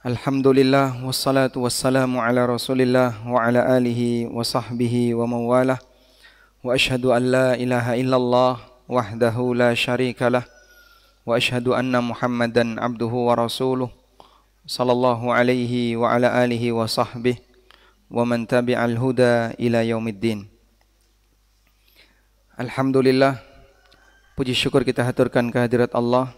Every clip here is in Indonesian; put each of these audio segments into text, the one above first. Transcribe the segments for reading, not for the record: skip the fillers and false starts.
Alhamdulillah wassalatu wassalamu ala Rasulillah wa ala alihi wa sahbihi wa mawalah wa ashhadu an la ilaha illallah wahdahu la syarikalah wa ashhadu anna Muhammadan abduhu wa rasuluh sallallahu alaihi wa ala alihi wa sahbihi wa man tabi'al huda ila yaumiddin. Alhamdulillah, puji syukur kita haturkan kehadirat Allah.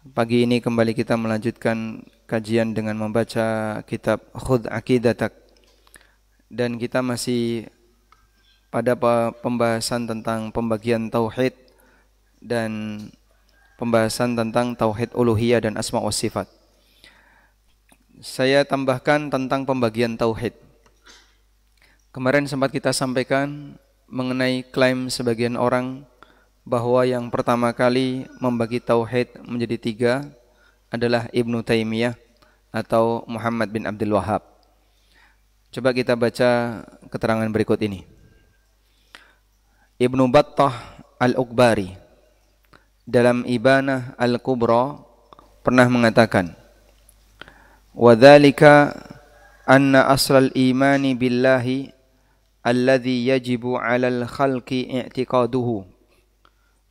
Pagi ini kembali kita melanjutkan kajian dengan membaca kitab Khudh Aqidatak, dan kita masih pada pembahasan tentang pembagian tauhid dan pembahasan tentang tauhid uluhiyah dan asma wa sifat. Saya tambahkan tentang pembagian tauhid. Kemarin sempat kita sampaikan mengenai klaim sebagian orang bahwa yang pertama kali membagi tauhid menjadi tiga adalah Ibnu Taimiyah atau Muhammad bin Abdul Wahhab. Coba kita baca keterangan berikut ini. Ibnu Battah Al-Uqbari dalam Ibanah Al-Kubra pernah mengatakan, "Wa dzalika anna aslal imani billahi alladhi yajibu 'alal khalqi i'tiqaduhu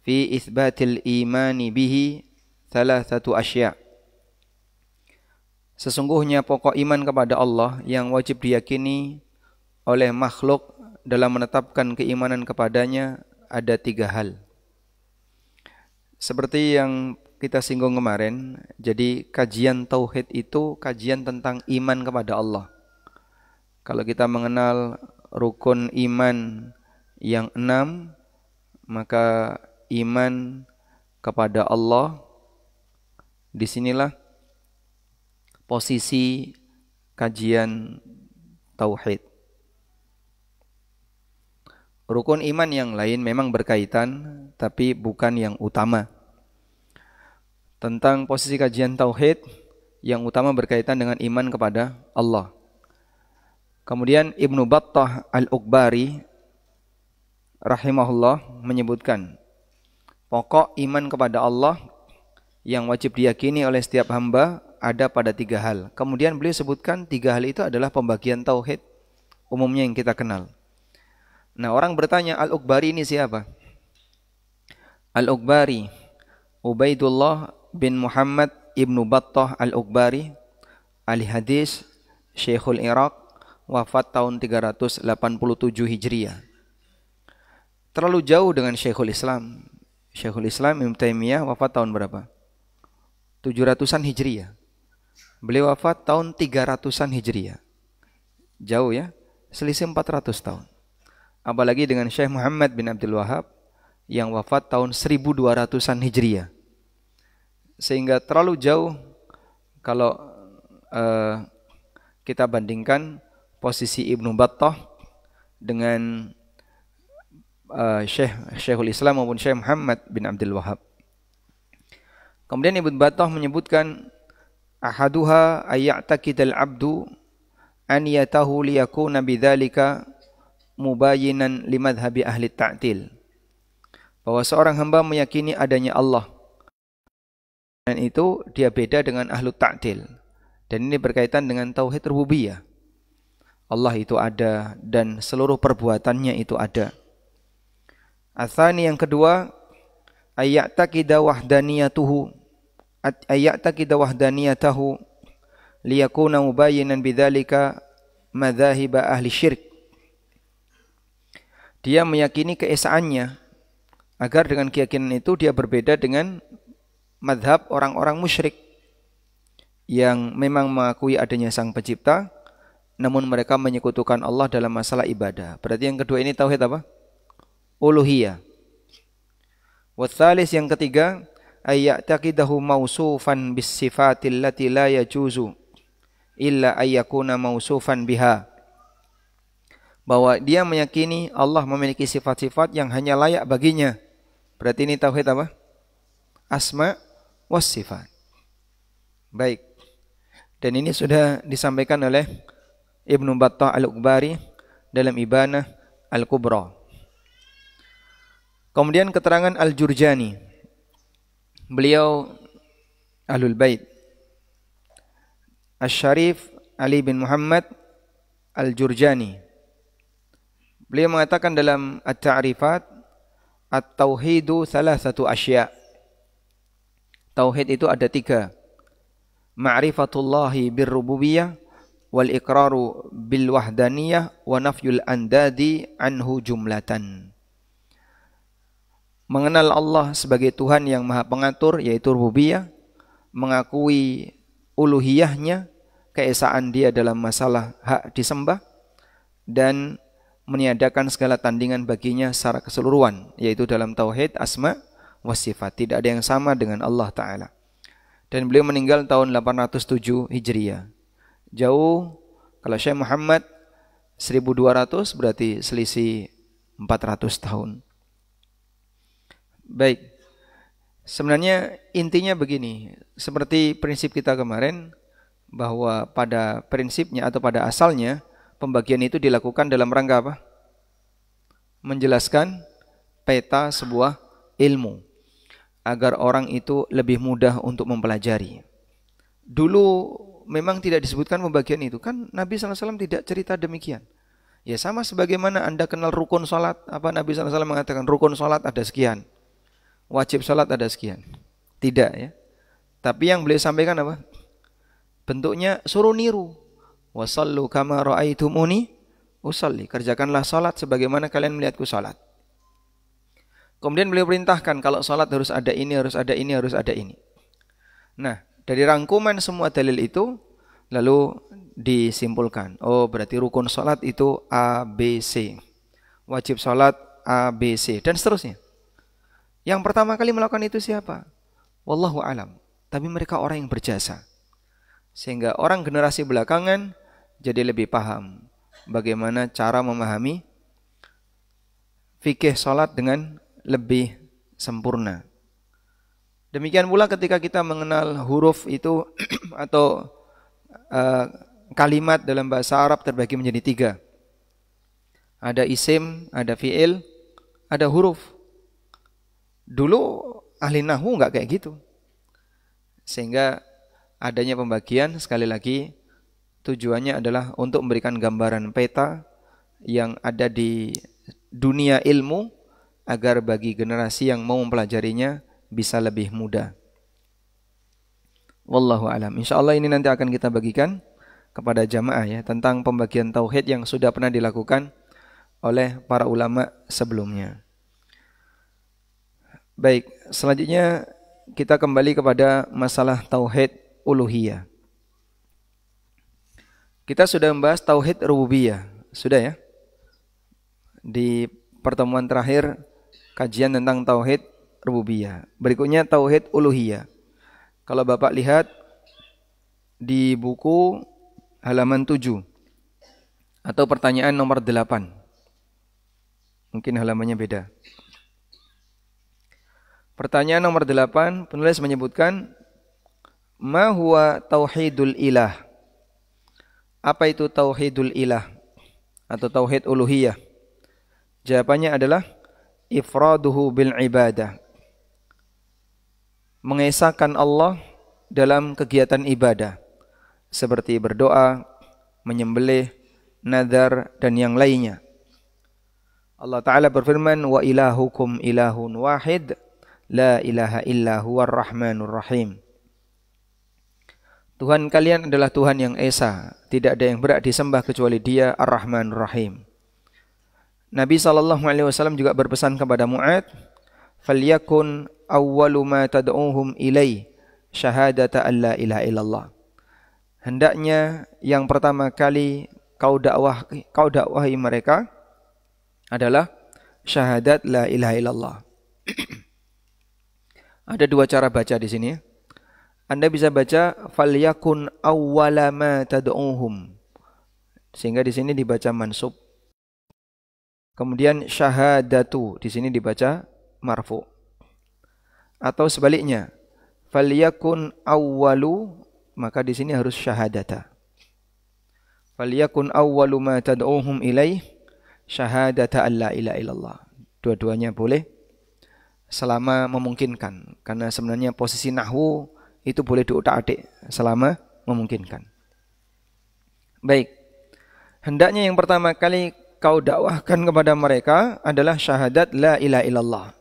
fi itsbatil imani bihi thalathatu asya'." Sesungguhnya pokok iman kepada Allah yang wajib diyakini oleh makhluk dalam menetapkan keimanan kepadanya ada tiga hal. Seperti yang kita singgung kemarin, jadi kajian tauhid itu kajian tentang iman kepada Allah. Kalau kita mengenal rukun iman yang 6, maka iman kepada Allah, disinilah posisi kajian tauhid. Rukun iman yang lain memang berkaitan, tapi bukan yang utama. Tentang posisi kajian tauhid, yang utama berkaitan dengan iman kepada Allah. Kemudian Ibnu Battah Al-Uqbari rahimahullah menyebutkan pokok iman kepada Allah yang wajib diyakini oleh setiap hamba ada pada tiga hal. Kemudian beliau sebutkan tiga hal itu adalah pembagian tauhid umumnya yang kita kenal. Nah, orang bertanya, Al-Uqbari ini siapa? Al-Uqbari Ubaidullah bin Muhammad Ibnu Battah Al-Uqbari, ahli hadis, Syekhul Iraq, wafat tahun 387 Hijriah. Terlalu jauh dengan Syekhul Islam. Syekhul Islam Ibnu Taimiyah wafat tahun berapa? 700-an Hijriah. Beliau wafat tahun 300-an Hijriah. Jauh ya, selisih 400 tahun. Apalagi dengan Syekh Muhammad bin Abdul Wahhab yang wafat tahun 1200-an Hijriah. Sehingga terlalu jauh kalau kita bandingkan posisi Ibnu Battah dengan Syekhul Islam maupun Syekh Muhammad bin Abdul Wahhab. Kemudian Ibnu Battah menyebutkan, ahaduha ayya'taqidal abdu an yatahu liyakuna bidzalika mubayyinan limadhhabi ahli ta'til. Bahwa seorang hamba meyakini adanya Allah, dan itu dia beda dengan ahlu ta'til. Dan ini berkaitan dengan tauhid rububiyah. Allah itu ada dan seluruh perbuatannya itu ada. Atsani, yang kedua, ayya'taqida wahdaniyatahu liyakuna mubayyinan bidzalika madzahib ahli syirk. Dia meyakini keesaannya agar dengan keyakinan itu dia berbeda dengan madhab orang-orang musyrik yang memang mengakui adanya Sang Pencipta, namun mereka menyekutukan Allah dalam masalah ibadah. Berarti yang kedua ini tauhid apa? Uluhiyah. Watsalis, yang ketiga, ayya'taqidahu mausufan bis sifatil lati la yajuzu illa ayyakuna mausufan biha. Bahwa dia meyakini Allah memiliki sifat-sifat yang hanya layak baginya. Berarti ini tauhid apa? Asma was sifat. Baik. Dan ini sudah disampaikan oleh Ibnu Battah Al-Uqbari dalam Ibanah Al-Kubra. Kemudian keterangan Al-Jurjani. Beliau Ahlul Bait. Asy-Syarif Ali bin Muhammad Al-Jurjani. Beliau mengatakan dalam At-Ta'rifat, At-Tauhidu thalathatu asya'. Tauhid itu ada 3. Ma'rifatullahi birrububiyah, wal iqraru bil wahdaniyah, wa nafyul andadi anhu jumlatan. Mengenal Allah sebagai Tuhan yang maha pengatur, yaitu rububiyah, mengakui uluhiyahnya, keesaan dia dalam masalah hak disembah, dan meniadakan segala tandingan baginya secara keseluruhan, yaitu dalam tauhid asma wa sifat. Tidak ada yang sama dengan Allah Ta'ala. Dan beliau meninggal tahun 807 Hijriah. Jauh, kalau Syekh Muhammad 1200 berarti selisih 400 tahun. Baik, sebenarnya intinya begini, seperti prinsip kita kemarin, bahwa pada prinsipnya atau pada asalnya pembagian itu dilakukan dalam rangka apa? Menjelaskan peta sebuah ilmu, agar orang itu lebih mudah untuk mempelajari. Dulu memang tidak disebutkan pembagian itu, kan Nabi SAW tidak cerita demikian. Ya sama sebagaimana Anda kenal rukun salat, apa Nabi SAW mengatakan rukun salat ada sekian, wajib salat ada sekian. Tidak ya. Tapi yang beliau sampaikan apa? Bentuknya suruh niru. Wasallu kama ra'aitumuni usalli. Kerjakanlah salat sebagaimana kalian melihatku salat. Kemudian beliau perintahkan kalau salat harus ada ini, harus ada ini, harus ada ini. Nah, dari rangkuman semua dalil itu lalu disimpulkan. Oh, berarti rukun salat itu A, B, C. Wajib salat A, B, C dan seterusnya. Yang pertama kali melakukan itu siapa? Wallahu alam. Tapi mereka orang yang berjasa. Sehingga orang generasi belakangan jadi lebih paham bagaimana cara memahami fikih salat dengan lebih sempurna. Demikian pula ketika kita mengenal huruf itu atau kalimat dalam bahasa Arab terbagi menjadi 3. Ada isim, ada fi'il, ada huruf. Dulu ahli nahwu enggak kayak gitu. Sehingga adanya pembagian sekali lagi tujuannya adalah untuk memberikan gambaran peta yang ada di dunia ilmu agar bagi generasi yang mau mempelajarinya bisa lebih mudah. Wallahu alam. Insyaallah ini nanti akan kita bagikan kepada jamaah ya tentang pembagian tauhid yang sudah pernah dilakukan oleh para ulama sebelumnya. Baik, selanjutnya kita kembali kepada masalah tauhid uluhiyah. Kita sudah membahas tauhid rububiyah, sudah ya? Di pertemuan terakhir kajian tentang tauhid rububiyah. Berikutnya tauhid uluhiyah. Kalau Bapak lihat di buku halaman 7 atau pertanyaan nomor 8. Mungkin halamannya beda. Pertanyaan nomor 8, penulis menyebutkan ma huwa tauhidul ilah? Apa itu tauhidul ilah atau tauhid uluhiyah? Jawabannya adalah ifraduhu bil ibadah. Mengesahkan Allah dalam kegiatan ibadah seperti berdoa, menyembelih, nazar dan yang lainnya. Allah Ta'ala berfirman, wa ilahukum ilahun wahid la ilaha illa huwar rahmanur rahim. Tuhan kalian adalah Tuhan yang esa, tidak ada yang berhak disembah kecuali Dia Ar-Rahmanur Rahim. Nabi SAW juga berpesan kepada Mu'ad, "Falyakun awwalu ma tad'uhum ilai syahadata an la ilaha illallah." Hendaknya yang pertama kali kau dakwahi mereka adalah syahadat la ilaha illallah. Ada 2 cara baca di sini. Anda bisa baca falyakun awwala ma tad'uhum. Sehingga di sini dibaca mansub. Kemudian syahadatu di sini dibaca marfu. Atau sebaliknya, falyakun awwalu, maka di sini harus syahadata. Falyakun awwalu ma tad'uhum ilaih syahadata an la ilaha illallah. Dua-duanya boleh selama memungkinkan, karena sebenarnya posisi nahwu itu boleh diutak-atik selama memungkinkan. Baik. Hendaknya yang pertama kali kau dakwahkan kepada mereka adalah syahadat la ilaha illallah.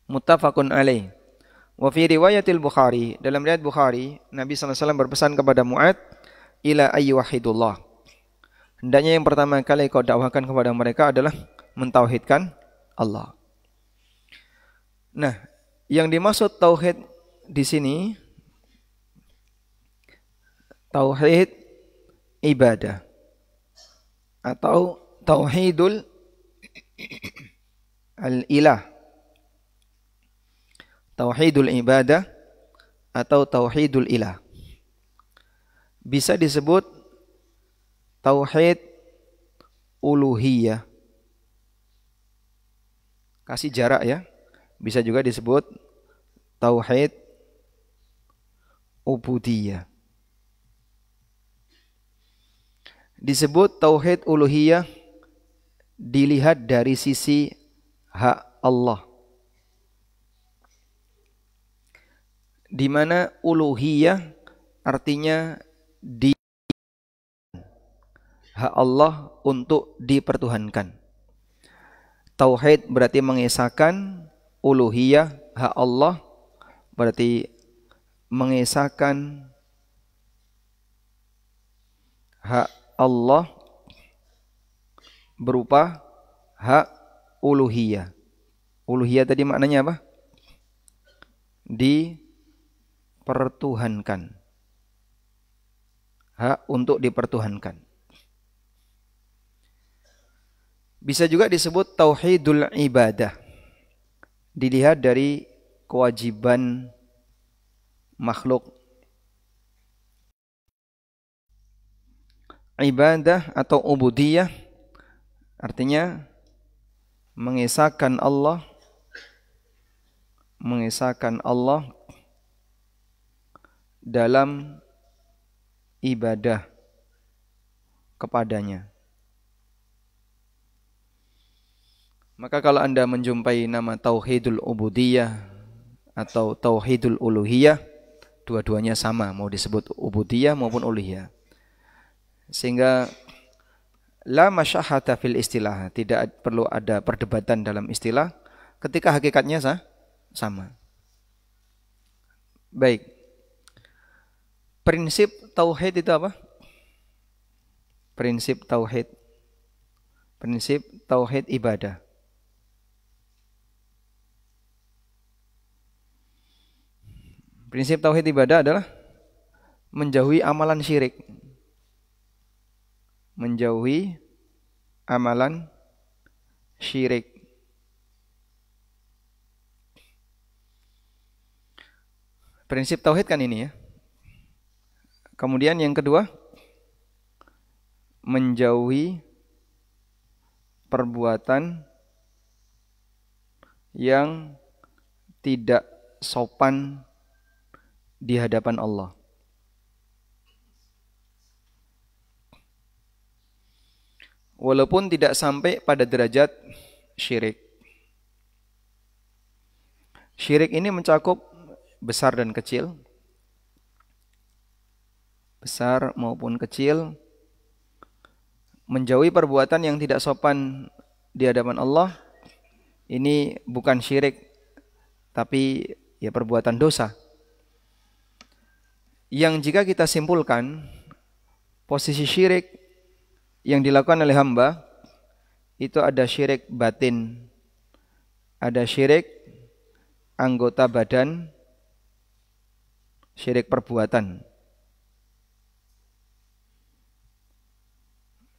Muttafaqun alaih. Wa fi riwayatil Bukhari, dalam riwayat Bukhari, Nabi sallallahu alaihi wasallam berpesan kepada Mu'ad, ila ayyuhidullah. Hendaknya yang pertama kali kau dakwahkan kepada mereka adalah mentauhidkan Allah. Nah, yang dimaksud tauhid di sini tauhid ibadah atau tauhidul al-ilah. Tauhidul ibadah atau tauhidul ilah. Bisa disebut tauhid uluhiyah. Kasih jarak ya. Bisa juga disebut tauhid ubudiyah. Disebut tauhid uluhiyah dilihat dari sisi hak Allah. Di mana uluhiyah artinya di hak Allah untuk dipertuhankan. Tauhid berarti mengesahkan, uluhiyah hak Allah berarti mengesahkan hak Allah berupa hak uluhiyah. Uluhiyah tadi maknanya apa? Dipertuhankan. Hak untuk dipertuhankan. Bisa juga disebut tauhidul ibadah. Dilihat dari kewajiban makhluk. Ibadah atau ubudiyah artinya mengesahkan Allah dalam ibadah kepadanya. Maka kalau Anda menjumpai nama tauhidul ubudiyah atau tauhidul uluhiyah, dua-duanya sama, mau disebut ubudiyah maupun uluhiyah. Sehingga la masyahata fil istilah, tidak perlu ada perdebatan dalam istilah ketika hakikatnya sama. Baik. Prinsip tauhid itu apa? Prinsip tauhid ibadah. Prinsip tauhid ibadah adalah menjauhi amalan syirik. Menjauhi amalan syirik. Prinsip tauhid kan ini ya. Kemudian yang kedua, menjauhi perbuatan yang tidak sopan di hadapan Allah. Walaupun tidak sampai pada derajat syirik. Syirik ini mencakup besar dan kecil. Besar maupun kecil. Menjauhi perbuatan yang tidak sopan di hadapan Allah. Ini bukan syirik, tapi ya perbuatan dosa. Yang jika kita simpulkan, posisi syirik yang dilakukan oleh hamba, itu ada syirik batin, ada syirik anggota badan, syirik perbuatan,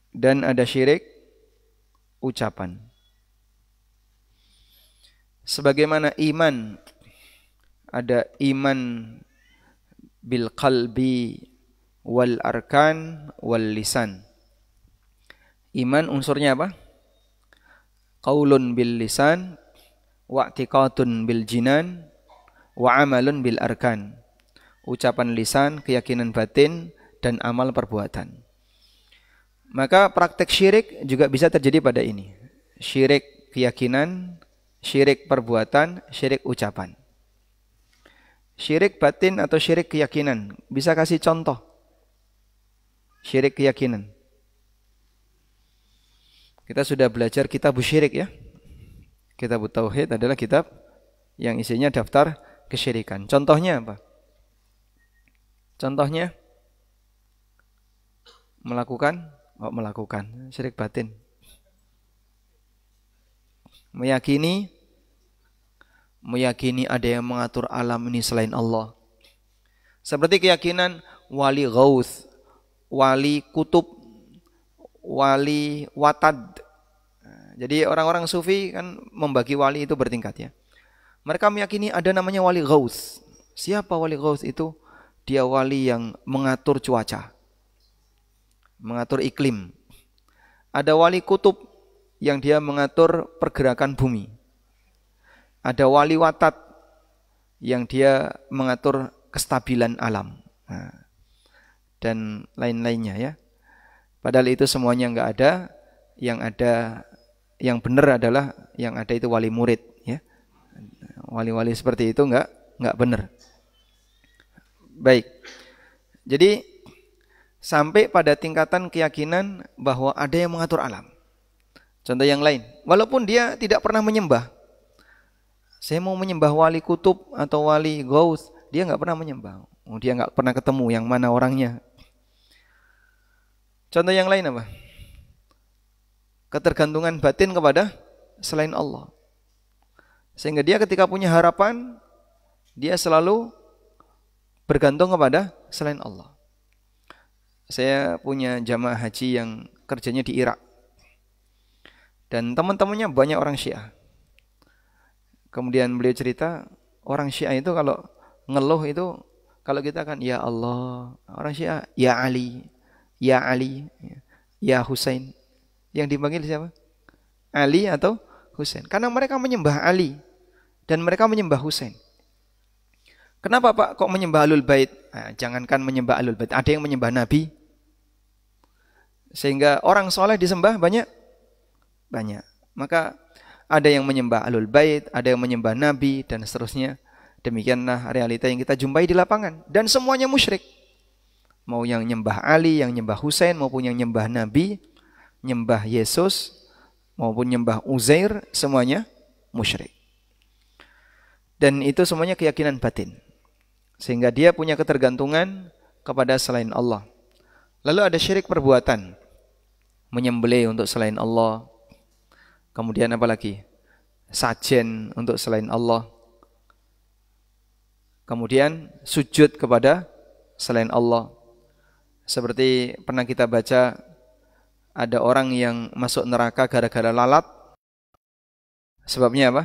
dan ada syirik ucapan. Sebagaimana iman, ada iman bil qalbi wal arkan wal lisan. Iman unsurnya apa? Qaulun bil lisan wa i'tiqadun bil jinan wa amalun bil arkan. Ucapan lisan, keyakinan batin, dan amal perbuatan. Maka praktek syirik juga bisa terjadi pada ini. Syirik keyakinan, syirik perbuatan, syirik ucapan. Syirik batin atau syirik keyakinan. Bisa kasih contoh? Syirik keyakinan. Kita sudah belajar kitab syirik ya. Kitab tauhid adalah kitab yang isinya daftar kesyirikan. Contohnya apa? Contohnya melakukan syirik batin. Meyakini ada yang mengatur alam ini selain Allah. Seperti keyakinan wali ghaus, wali kutub, wali watad. Jadi orang-orang sufi kan membagi wali itu bertingkat ya. Mereka meyakini ada namanya wali ghaus. Siapa wali ghaus itu? Dia wali yang mengatur cuaca, mengatur iklim. Ada wali kutub yang dia mengatur pergerakan bumi. Ada wali watat yang dia mengatur kestabilan alam. Nah, dan lain-lainnya ya. Padahal itu semuanya enggak ada. Yang ada, yang benar adalah yang ada itu wali murid ya. Wali-wali seperti itu enggak benar. Baik. Jadi sampai pada tingkatan keyakinan bahwa ada yang mengatur alam. Contoh yang lain, walaupun dia tidak pernah menyembah. Saya mau menyembah wali kutub atau wali ghaus, dia enggak pernah menyembah. Dia enggak pernah ketemu yang mana orangnya. Contoh yang lain apa? Ketergantungan batin kepada selain Allah. Sehingga dia ketika punya harapan, dia selalu bergantung kepada selain Allah. Saya punya jamaah haji yang kerjanya di Irak. Dan teman-temannya banyak orang Syiah. Kemudian beliau cerita, orang Syiah itu kalau ngeluh itu, kalau kita kan ya Allah, orang Syiah ya Ali, ya Husain. Yang dipanggil siapa? Ali atau Husain. Karena mereka menyembah Ali dan mereka menyembah Husain. Kenapa Pak kok menyembah Ahlul Bait? Nah, jangankan menyembah Ahlul Bait, ada yang menyembah Nabi. Sehingga orang soleh disembah banyak. Maka ada yang menyembah Ahlul Bait, ada yang menyembah Nabi dan seterusnya. Demikianlah realita yang kita jumpai di lapangan dan semuanya musyrik. Mau yang nyembah Ali, yang nyembah Husain maupun yang nyembah Nabi, nyembah Yesus maupun nyembah Uzair, semuanya musyrik. Dan itu semuanya keyakinan batin. Sehingga dia punya ketergantungan kepada selain Allah. Lalu ada syirik perbuatan. Menyembelih untuk selain Allah. Kemudian apa lagi? Sajen untuk selain Allah. Kemudian sujud kepada selain Allah. Seperti pernah kita baca, ada orang yang masuk neraka gara-gara lalat. Sebabnya apa?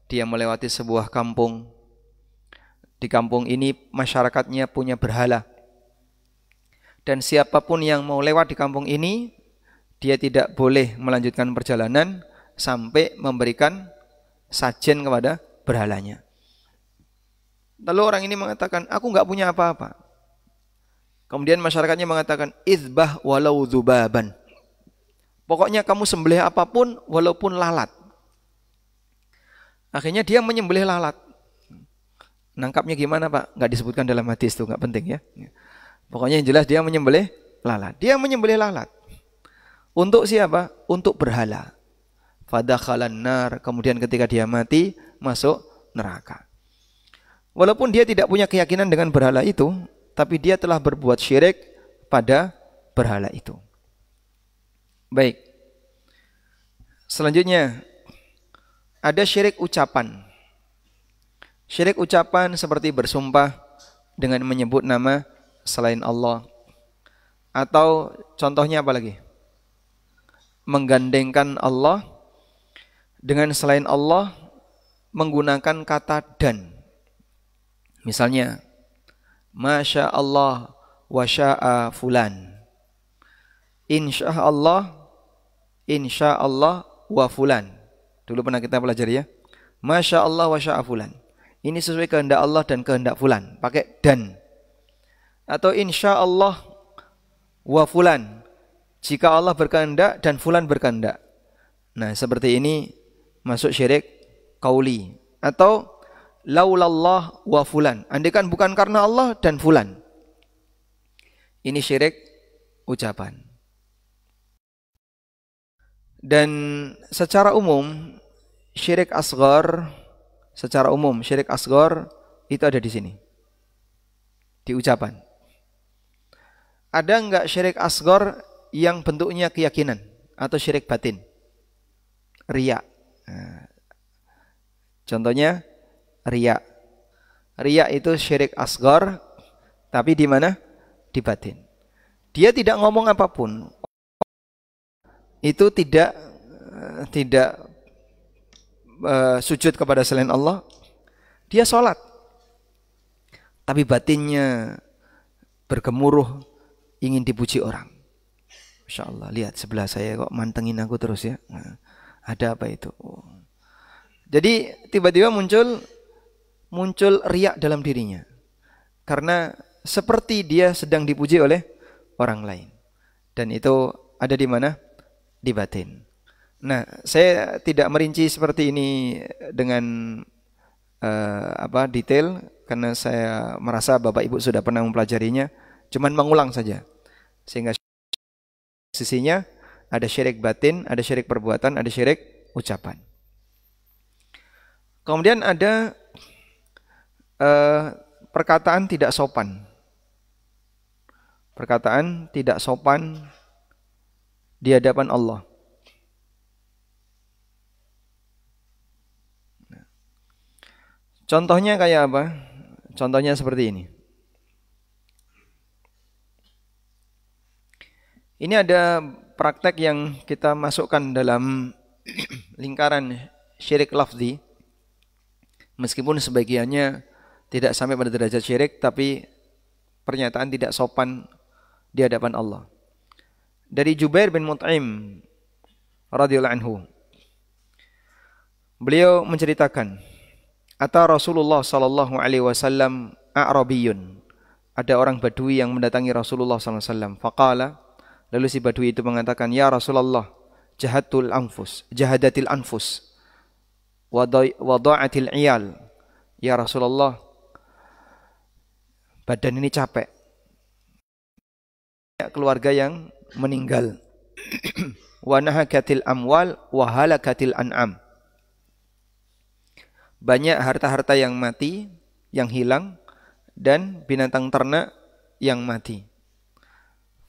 Dia melewati sebuah kampung. Di kampung ini masyarakatnya punya berhala. Dan siapapun yang mau lewat di kampung ini, dia tidak boleh melanjutkan perjalanan sampai memberikan sajen kepada berhalanya. Lalu orang ini mengatakan, aku enggak punya apa-apa. Kemudian masyarakatnya mengatakan, izbah walau dzubaban. Pokoknya kamu sembelih apapun walaupun lalat. Akhirnya dia menyembelih lalat. Nangkapnya gimana Pak? Enggak disebutkan dalam hadis itu, enggak penting ya. Pokoknya yang jelas dia menyembelih lalat. Dia menyembelih lalat. Untuk siapa? Untuk berhala. Fadakhalan nar, kemudian ketika dia mati masuk neraka. Walaupun dia tidak punya keyakinan dengan berhala itu, tapi dia telah berbuat syirik pada berhala itu. Baik. Selanjutnya ada syirik ucapan. Syirik ucapan seperti bersumpah dengan menyebut nama selain Allah. Atau contohnya apa lagi? Menggandengkan Allah dengan selain Allah menggunakan kata dan. Misalnya, Masya Allah wa sya'a fulan. Insya Allah wa fulan. Dulu pernah kita pelajari ya. Masya Allah wa sya'a fulan. Ini sesuai kehendak Allah dan kehendak fulan. Pakai dan. Atau insya Allah wa fulan. Jika Allah berkehendak dan fulan berkehendak. Nah seperti ini masuk syirik qauli. Atau laulallah wa fulan. Andaikan bukan karena Allah dan fulan. Ini syirik ucapan. Dan secara umum syirik asghar itu ada di sini, di ucapan. Ada enggak syirik asghar yang bentuknya keyakinan atau syirik batin? Riya. Nah, contohnya riya. Riya itu syirik asghar, tapi di mana? Di batin. Dia tidak ngomong apapun. Itu tidak sujud kepada selain Allah. Dia sholat, tapi batinnya bergemuruh ingin dipuji orang. Masya Allah, lihat sebelah saya kok mantengin aku terus ya. Nah, ada apa itu? Oh. Jadi tiba-tiba muncul riya dalam dirinya, karena seperti dia sedang dipuji oleh orang lain. Dan itu ada di mana? Di batin. Nah, saya tidak merinci seperti ini dengan detail, karena saya merasa Bapak Ibu sudah pernah mempelajarinya. Cuman mengulang saja, sehingga sisinya ada syirik batin, ada syirik perbuatan, ada syirik ucapan. Kemudian ada perkataan tidak sopan. Perkataan tidak sopan di hadapan Allah. Contohnya kayak apa? Contohnya seperti ini. Ini ada praktek yang kita masukkan dalam lingkaran syirik lafzi. Meskipun sebagiannya tidak sampai pada derajat syirik, tapi pernyataan tidak sopan di hadapan Allah. Dari Jubair bin Mut'im radhiyallahu anhu, beliau menceritakan, ata Rasulullah sallallahu alaihi wasallam a'rabiyun. Ada orang Badui yang mendatangi Rasulullah sallallahu alaihi wasallam. Faqala, lalu si Badui itu mengatakan, ya Rasulullah, jahadatil anfus, wada'atil iyal. Ya Rasulullah, badan ini capek. Keluarga yang meninggal. Wa nahakatil amwal wa halakatil an'am. Banyak harta-harta yang mati, yang hilang, dan binatang ternak yang mati.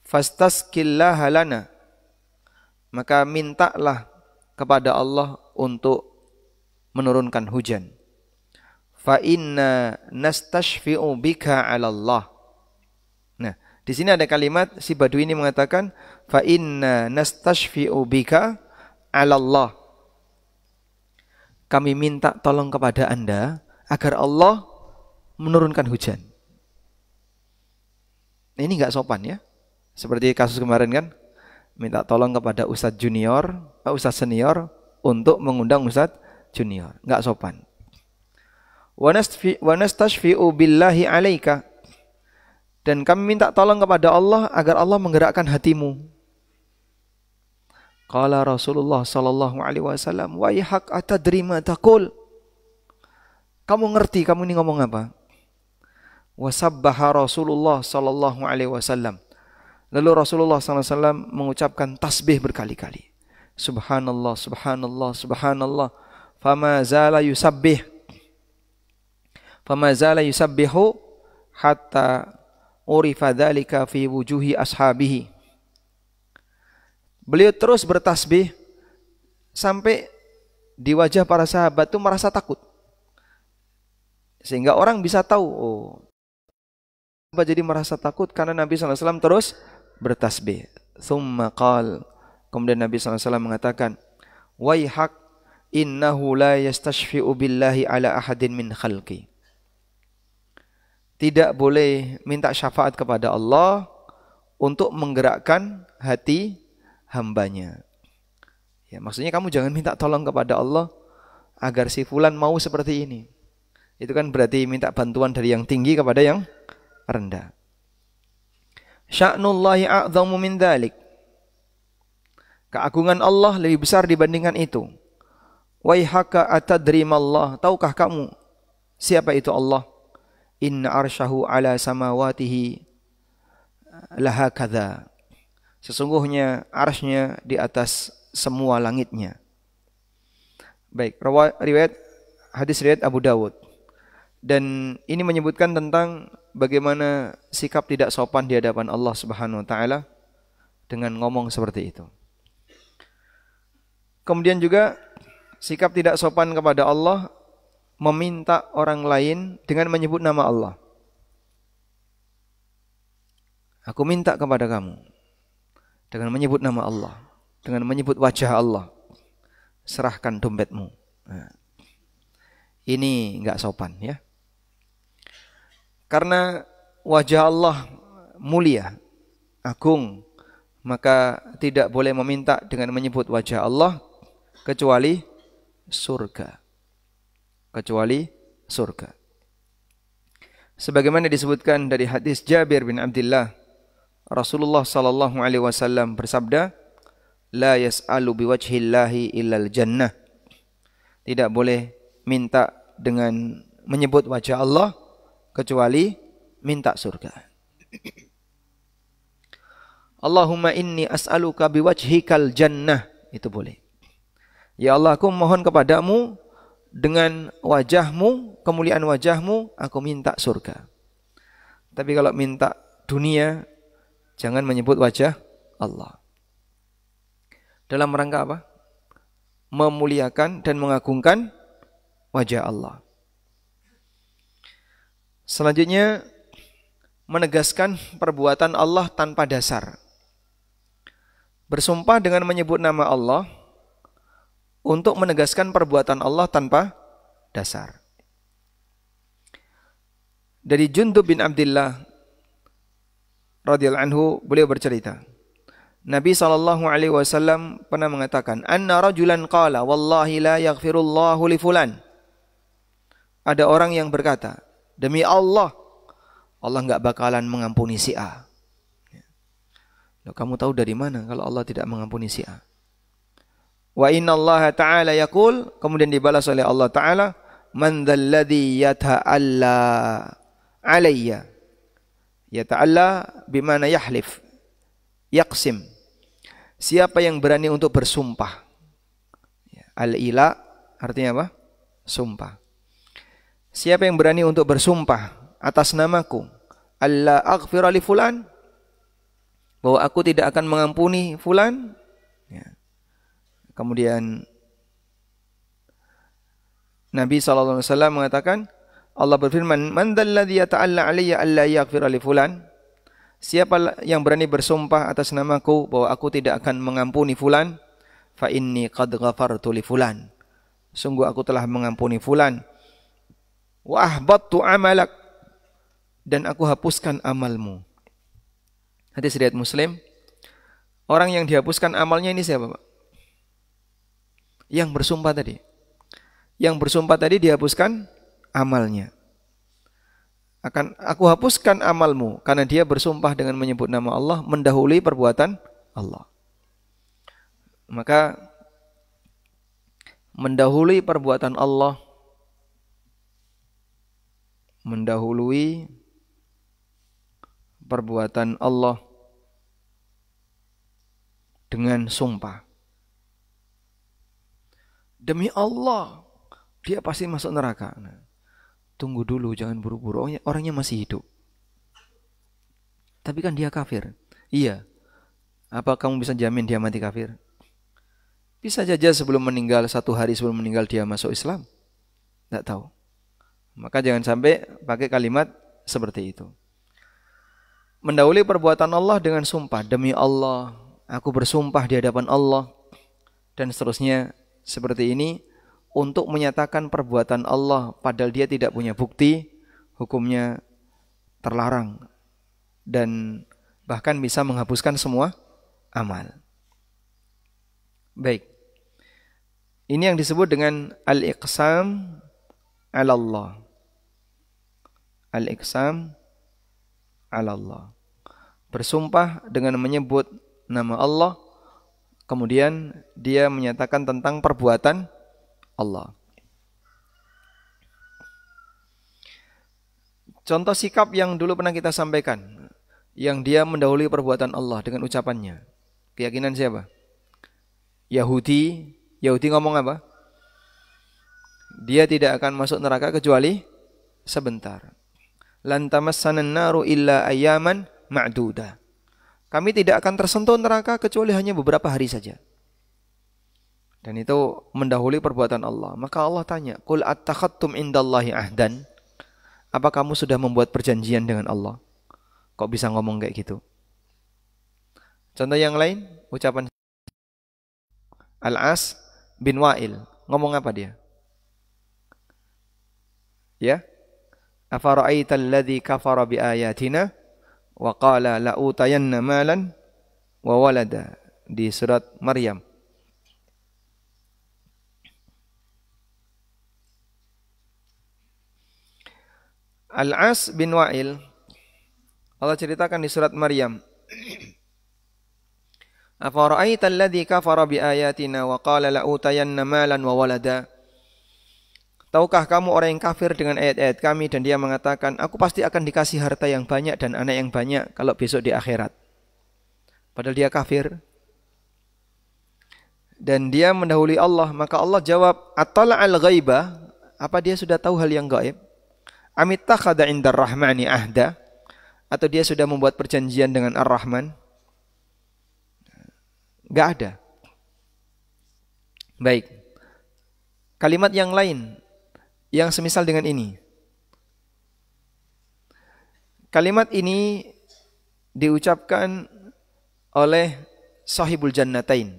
Fastaskillaha lana, maka mintalah kepada Allah untuk menurunkan hujan. Fa inna nastashfi'u bika 'ala Allah. Nah, di sini ada kalimat si Badui ini mengatakan fa inna nastashfi'u bika 'ala Allah. Kami minta tolong kepada Anda agar Allah menurunkan hujan. Ini enggak sopan ya. Seperti kasus kemarin kan, minta tolong kepada ustadz senior untuk mengundang ustadz junior. Enggak sopan. Wa nastashfi'u billahi 'alaika. Dan kami minta tolong kepada Allah agar Allah menggerakkan hatimu. Qala Rasulullah sallallahu alaihi wasallam, wa yahak atadri ma taqul. Kamu ngerti kamu ini ngomong apa? Wa sabbaha Rasulullah sallallahu alaihi wasallam. Lalu Rasulullah sallallahu alaihi wasallam mengucapkan tasbih berkali-kali. Subhanallah, subhanallah, subhanallah. Fama zala yusabbihu hatta urifa dzalika fi wujuhi ashabihi. Beliau terus bertasbih sampai di wajah para sahabat itu merasa takut. Sehingga orang bisa tahu, oh, jadi merasa takut karena Nabi SAW terus bertasbih. Thumma qal, kemudian Nabi SAW mengatakan, waihak innahu la yastashfi'u billahi ala ahadin min khalqi. Tidak boleh minta syafaat kepada Allah untuk menggerakkan hati hambanya. Ya, maksudnya kamu jangan minta tolong kepada Allah agar si fulan mau seperti ini. Itu kan berarti minta bantuan dari yang tinggi kepada yang rendah. Sya'nullahi a'zamu min dzalik. Keagungan Allah lebih besar dibandingkan itu. Waihaka atadri mallah, tahukah kamu siapa itu Allah? Inna arsyahu ala samawatihi laha kadza. Sesungguhnya arsy-Nya di atas semua langitnya. Baik, hadis riwayat Abu Dawud. Dan ini menyebutkan tentang bagaimana sikap tidak sopan di hadapan Allah Subhanahu wa taala dengan ngomong seperti itu. Kemudian juga sikap tidak sopan kepada Allah meminta orang lain dengan menyebut nama Allah. Aku minta kepada kamu dengan menyebut nama Allah, dengan menyebut wajah Allah. Serahkan dompetmu. Nah, ini enggak sopan ya. Karena wajah Allah mulia, agung, maka tidak boleh meminta dengan menyebut wajah Allah kecuali surga. Kecuali surga. Sebagaimana disebutkan dari hadis Jabir bin Abdullah, Rasulullah sallallahu alaihi wasallam bersabda, "La yas'alu biwajhillahi illal jannah." Tidak boleh minta dengan menyebut wajah Allah kecuali minta surga. Allahumma inni as'aluka biwajhikal jannah. Itu boleh. Ya Allah, aku mohon kepadamu dengan wajahmu, kemuliaan wajahmu, aku minta surga. Tapi kalau minta dunia, jangan menyebut wajah Allah. Dalam rangka apa? Memuliakan dan mengagungkan wajah Allah. Selanjutnya, menegaskan perbuatan Allah tanpa dasar. Bersumpah dengan menyebut nama Allah untuk menegaskan perbuatan Allah tanpa dasar. Dari Jundub bin Abdullah radhiyallahu anhu, beliau bercerita, Nabi SAW pernah mengatakan, "Anna rajulan qala, wallahi la yaghfirullahu li fulan." Ada orang yang berkata, demi Allah, Allah enggak bakalan mengampuni si A. Loh, kamu tahu dari mana kalau Allah tidak mengampuni si A? Wa inna Allah ta'ala yaqul, kemudian dibalas oleh Allah Ta'ala, man dzalladzi yata'alla alayya. Yata'alla bimana yahlif, yaqsim. Siapa yang berani untuk bersumpah? Al-ila artinya apa? Sumpah. Siapa yang berani untuk bersumpah atas namaku, alla aghfira li fulan, bahwa aku tidak akan mengampuni fulan, ya. Kemudian Nabi SAW mengatakan, Allah berfirman, man dzalladzi yata'alla alayya alla yaghfira li fulan, siapa yang berani bersumpah atas namaku bahwa aku tidak akan mengampuni fulan, fa inni qad ghafartu li fulan, sungguh aku telah mengampuni fulan. Wa ahbattu amalak, dan aku hapuskan amalmu. Hadis riwayat Muslim. Orang yang dihapuskan amalnya ini siapa, Pak? Yang bersumpah tadi. Yang bersumpah tadi dihapuskan amalnya. Aku hapuskan amalmu karena dia bersumpah dengan menyebut nama Allah, mendahului perbuatan Allah. Maka mendahului perbuatan Allah, mendahului perbuatan Allah dengan sumpah. Demi Allah, dia pasti masuk neraka. Nah, tunggu dulu, jangan buru-buru. Orangnya masih hidup. Tapi kan dia kafir. Iya. Apa kamu bisa jamin dia mati kafir? Bisa saja sebelum meninggal, 1 hari sebelum meninggal dia masuk Islam. Tidak tahu. Maka jangan sampai pakai kalimat seperti itu. Mendahului perbuatan Allah dengan sumpah. Demi Allah, aku bersumpah di hadapan Allah. Dan seterusnya seperti ini. Untuk menyatakan perbuatan Allah padahal dia tidak punya bukti, hukumnya terlarang. Dan bahkan bisa menghapuskan semua amal. Baik. Ini yang disebut dengan al-iqsam ala Allah. Al-iqsam ala Allah. Bersumpah dengan menyebut nama Allah, kemudian dia menyatakan tentang perbuatan Allah. Contoh sikap yang dulu pernah kita sampaikan. yang dia mendahului perbuatan Allah dengan ucapannya. Keyakinan siapa? Yahudi. Yahudi ngomong apa? Dia tidak akan masuk neraka kecuali sebentar. Lan tamassanan naru illa ayyaman ma'dudah. Kami tidak akan tersentuh neraka kecuali hanya beberapa hari saja. Dan itu mendahului perbuatan Allah. Maka Allah tanya, "Qul attakhadtum indallahi ahdan?" Apa kamu sudah membuat perjanjian dengan Allah? Kok bisa ngomong kayak gitu? Contoh yang lain, ucapan Al-As bin Wa'il. Ngomong apa dia? Ya? Afara'aita alladhi kafara biayatina wa qala la'utayanna malan wa walada. Di surat Maryam. Al-As bin Wa'il, Allah ceritakan di surat Maryam. Afara'aita alladhi kafara biayatina wa qala la'utayanna malan wa walada. Tahukah kamu orang yang kafir dengan ayat-ayat kami dan dia mengatakan, aku pasti akan dikasih harta yang banyak dan anak yang banyak kalau besok di akhirat. Padahal dia kafir. Dan dia mendahului Allah. Maka Allah jawab, At-tala'al ghaibah. Apa dia sudah tahu hal yang gaib? Amittakhadha indar rahmani ahda. Atau dia sudah membuat perjanjian dengan Ar-Rahman? Gak ada. Baik. Kalimat yang lain yang semisal dengan ini. Kalimat ini diucapkan oleh sahibul jannatain,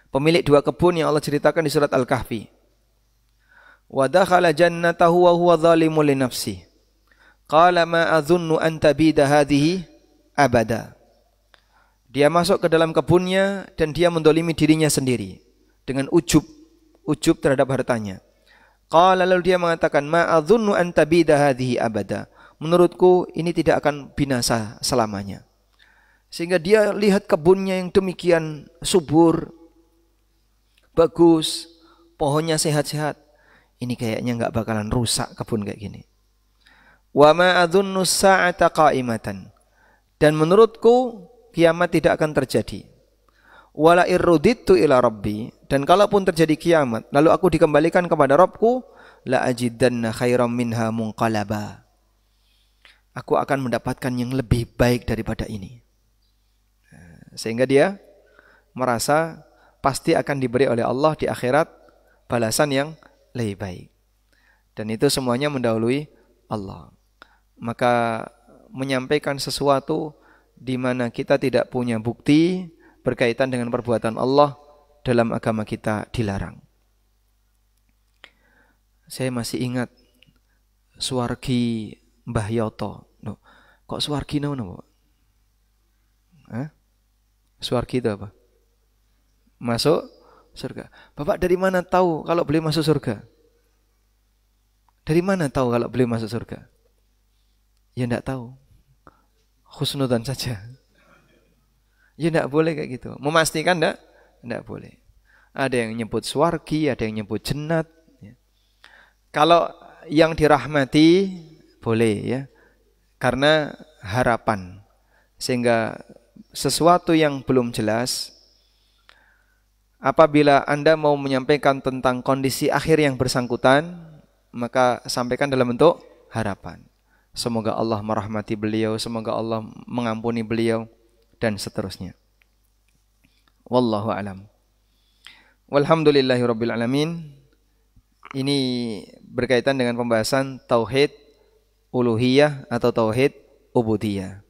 pemilik dua kebun yang Allah ceritakan di surat Al-Kahfi. Wa dakhala jannatahu wa huwa zalimun li nafsihi. Qala ma adhunnu an tabida hadhihi abada. Dia masuk ke dalam kebunnya dan dia mendolimi dirinya sendiri dengan ujub terhadap hartanya. Qala, lalu dia mengatakan, ma adhunnu an tabida hadhihi abada. Menurutku ini tidak akan binasa selamanya. Sehingga dia lihat kebunnya yang demikian subur, bagus, pohonnya sehat-sehat. Ini kayaknya enggak bakalan rusak kebun kayak gini. Wa ma adhunnu sa'ata qa'imatan. Dan menurutku kiamat tidak akan terjadi. Wala irruditu ila rabbi, dan kalaupun terjadi kiamat lalu aku dikembalikan kepada Rabbku, la ajidanna khairam minha munqalaba. Aku akan mendapatkan yang lebih baik daripada ini. Sehingga dia merasa pasti akan diberi oleh Allah di akhirat balasan yang lebih baik. Dan itu semuanya mendahului Allah. Maka menyampaikan sesuatu di mana kita tidak punya bukti berkaitan dengan perbuatan Allah dalam agama kita dilarang. Saya masih ingat Suwargi Mbah Yoto. No. Kok Suwargi namanya? Suwargi itu apa? Masuk surga. Bapak dari mana tahu kalau beliau masuk surga? Dari mana tahu kalau beliau masuk surga? Ya enggak tahu. Husnudzan saja. Ya enggak boleh kayak gitu. Memastikan enggak? Enggak boleh. Ada yang nyebut swargi, ada yang nyebut jannat. Ya. Kalau yang dirahmati boleh ya. Karena harapan. Sehingga sesuatu yang belum jelas, apabila Anda mau menyampaikan tentang kondisi akhir yang bersangkutan, maka sampaikan dalam bentuk harapan. Semoga Allah merahmati beliau, semoga Allah mengampuni beliau, dan seterusnya. Wallahu a'lam. Walhamdulillahirabbil alamin. Ini berkaitan dengan pembahasan tauhid uluhiyah atau tauhid ubudiyah.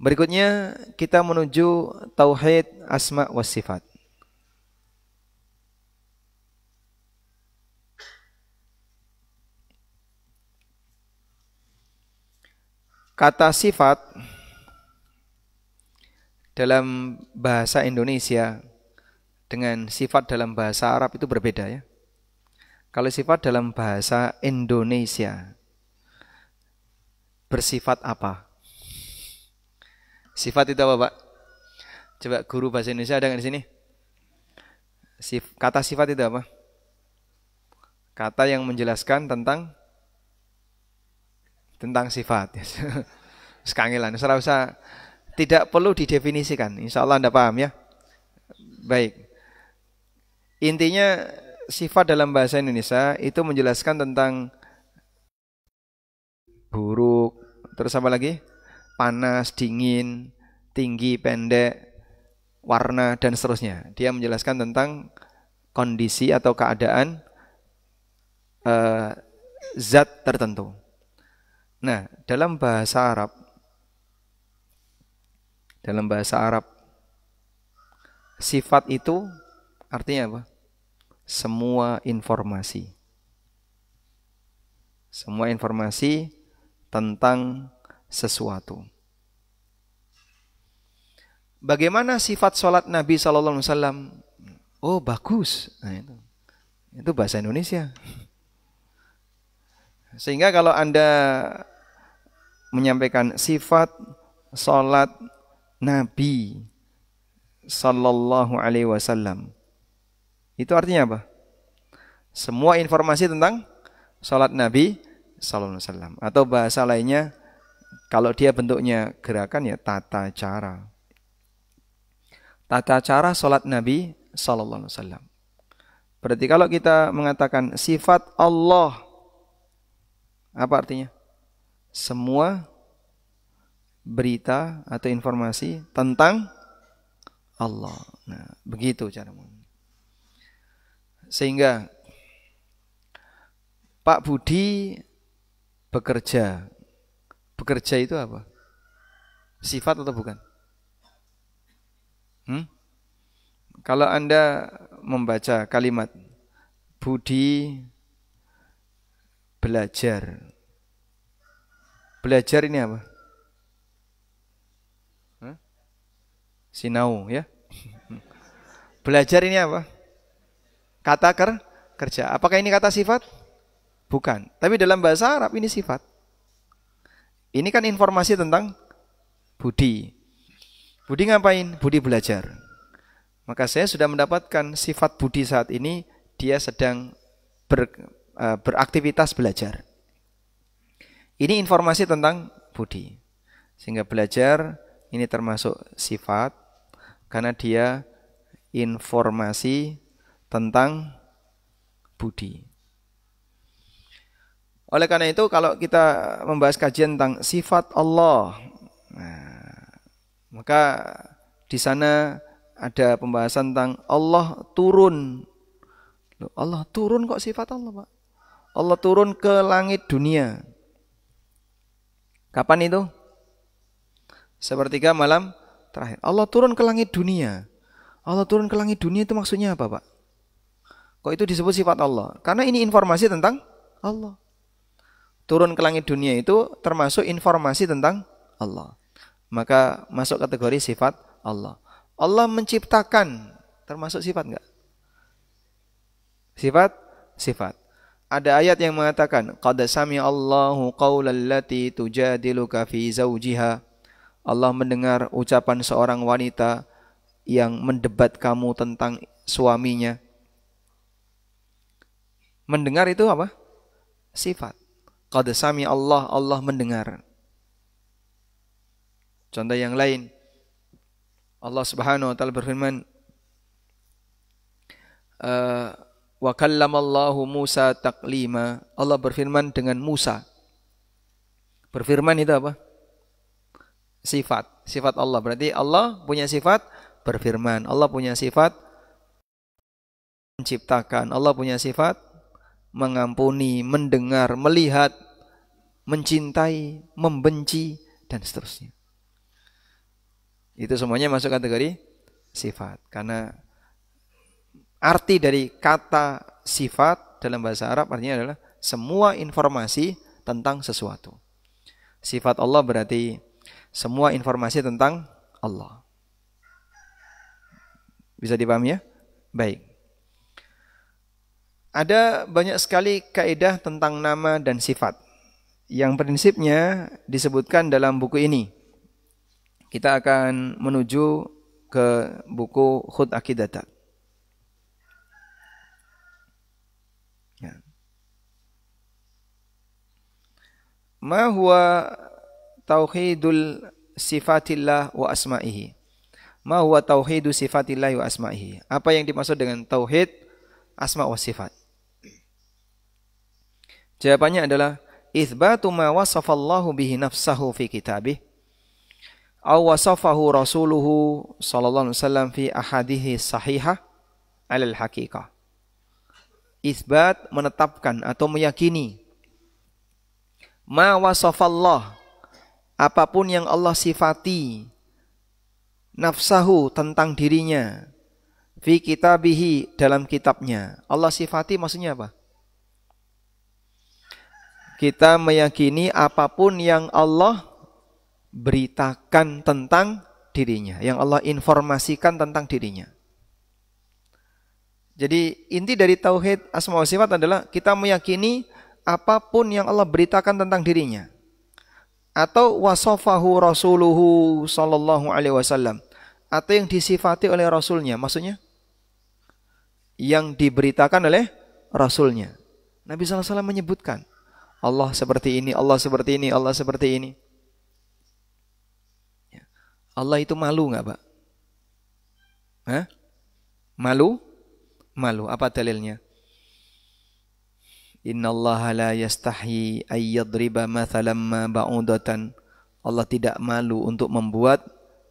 Berikutnya kita menuju tauhid asma wa sifat. Kata sifat dalam bahasa Indonesia dengan sifat dalam bahasa Arab itu berbeda ya. Kalau sifat dalam bahasa Indonesia bersifat apa? Sifat itu apa, Pak? Coba guru bahasa Indonesia ada nggak di sini? Kata sifat itu apa? Kata yang menjelaskan tentang sifat. Sekangelan, usah tidak perlu didefinisikan. Insya Allah Anda paham ya. Baik. Intinya sifat dalam bahasa Indonesia itu menjelaskan tentang buruk, terus apa lagi? Panas, dingin, tinggi, pendek, warna dan seterusnya. Dia menjelaskan tentang kondisi atau keadaan zat tertentu. Nah, dalam bahasa Arab sifat itu artinya apa? Semua informasi. Semua informasi tentang sesuatu. Bagaimana sifat sholat Nabi Sallallahu Alaihi Wasallam? Oh bagus. Nah, itu bahasa Indonesia. Sehingga kalau Anda menyampaikan sifat sholat Nabi Sallallahu Alaihi Wasallam, itu artinya apa? Semua informasi tentang sholat Nabi Sallallahu Alaihi Wasallam. Atau bahasa lainnya, kalau dia bentuknya gerakan ya tata cara. Tata cara sholat Nabi Sallallahu Alaihi Wasallam. Berarti kalau kita mengatakan sifat Allah, apa artinya? Semua berita atau informasi tentang Allah. Nah, begitu cara. Sehingga Pak Budi bekerja. Bekerja itu apa? Sifat atau bukan? Kalau Anda membaca kalimat Budi belajar. Belajar ini apa? Sinau ya. Belajar ini apa? Kata kerja. Apakah ini kata sifat? Bukan. Tapi dalam bahasa Arab ini sifat. Ini kan informasi tentang Budi. Budi ngapain? Budi belajar. Maka saya sudah mendapatkan sifat Budi saat ini, dia sedang beraktivitas belajar. Ini informasi tentang Budi. Sehingga belajar ini termasuk sifat karena dia informasi tentang Budi. Oleh karena itu kalau kita membahas kajian tentang sifat Allah, maka di sana ada pembahasan tentang Allah turun. Loh, Allah turun kok sifat Allah, Pak? Allah turun ke langit dunia. Kapan itu? Sepertiga malam terakhir. Allah turun ke langit dunia. Allah turun ke langit dunia itu maksudnya apa, Pak? Kok itu disebut sifat Allah? Karena ini informasi tentang Allah. Turun ke langit dunia itu termasuk informasi tentang Allah. Maka masuk kategori sifat Allah. Allah menciptakan, termasuk sifat enggak? Sifat. Ada ayat yang mengatakan, qad sami'allahu qaulal lati tujadiluka fi zawjiha. Allah mendengar ucapan seorang wanita yang mendebat kamu tentang suaminya. Mendengar itu apa? Sifat. Qad sami'allah, Allah mendengar. Contoh yang lain, Allah Subhanahu wa taala berfirman, wa kallamallahu Musa taklima. Allah berfirman dengan Musa. Berfirman itu apa? Sifat Allah. Berarti Allah punya sifat berfirman. Allah punya sifat menciptakan. Allah punya sifat mengampuni, mendengar, melihat, mencintai, membenci dan seterusnya. Itu semuanya masuk kategori sifat. Karena arti dari kata sifat dalam bahasa Arab artinya adalah semua informasi tentang sesuatu. Sifat Allah berarti semua informasi tentang Allah. Bisa dipahami ya? Baik. Ada banyak sekali kaidah tentang nama dan sifat yang prinsipnya disebutkan dalam buku ini. Kita akan menuju ke buku Khud Aqidata. Ma huwa tauhidul sifatillah wa asma'ihi. Ma huwa tauhidu sifatillah wa asma'ihi? Apa yang dimaksud dengan tauhid asma wa sifat? Jawabannya adalah itsbatu ma wasafallahu bihi nafsahu fi kitabih aw wasafahu rasuluhu sallallahu alaihi wasallam fi ahadithi sahihah alal haqiqah. Itsbat menetapkan atau meyakini ma wasafallah, apapun yang Allah sifati nafsahu tentang dirinya fi kitabihi dalam kitabnya. Allah sifati maksudnya apa? Kita meyakini apapun yang Allah beritakan tentang dirinya, yang Allah informasikan tentang dirinya. Jadi inti dari tauhid asma wa sifat adalah kita meyakini apapun yang Allah beritakan tentang dirinya. Atau wasafahu rasuluhu sallallahu alaihi wasallam, atau yang disifati oleh rasulnya, maksudnya yang diberitakan oleh rasulnya. Nabi sallallahu alaihi wasallam menyebutkan Allah seperti ini, Allah seperti ini, Allah seperti ini. Allah itu malu enggak, Pak? Hah? Malu? Malu. Apa dalilnya? Innallaha la yastahi ay yadriba mathalan ma ba'udatan. Allah tidak malu untuk membuat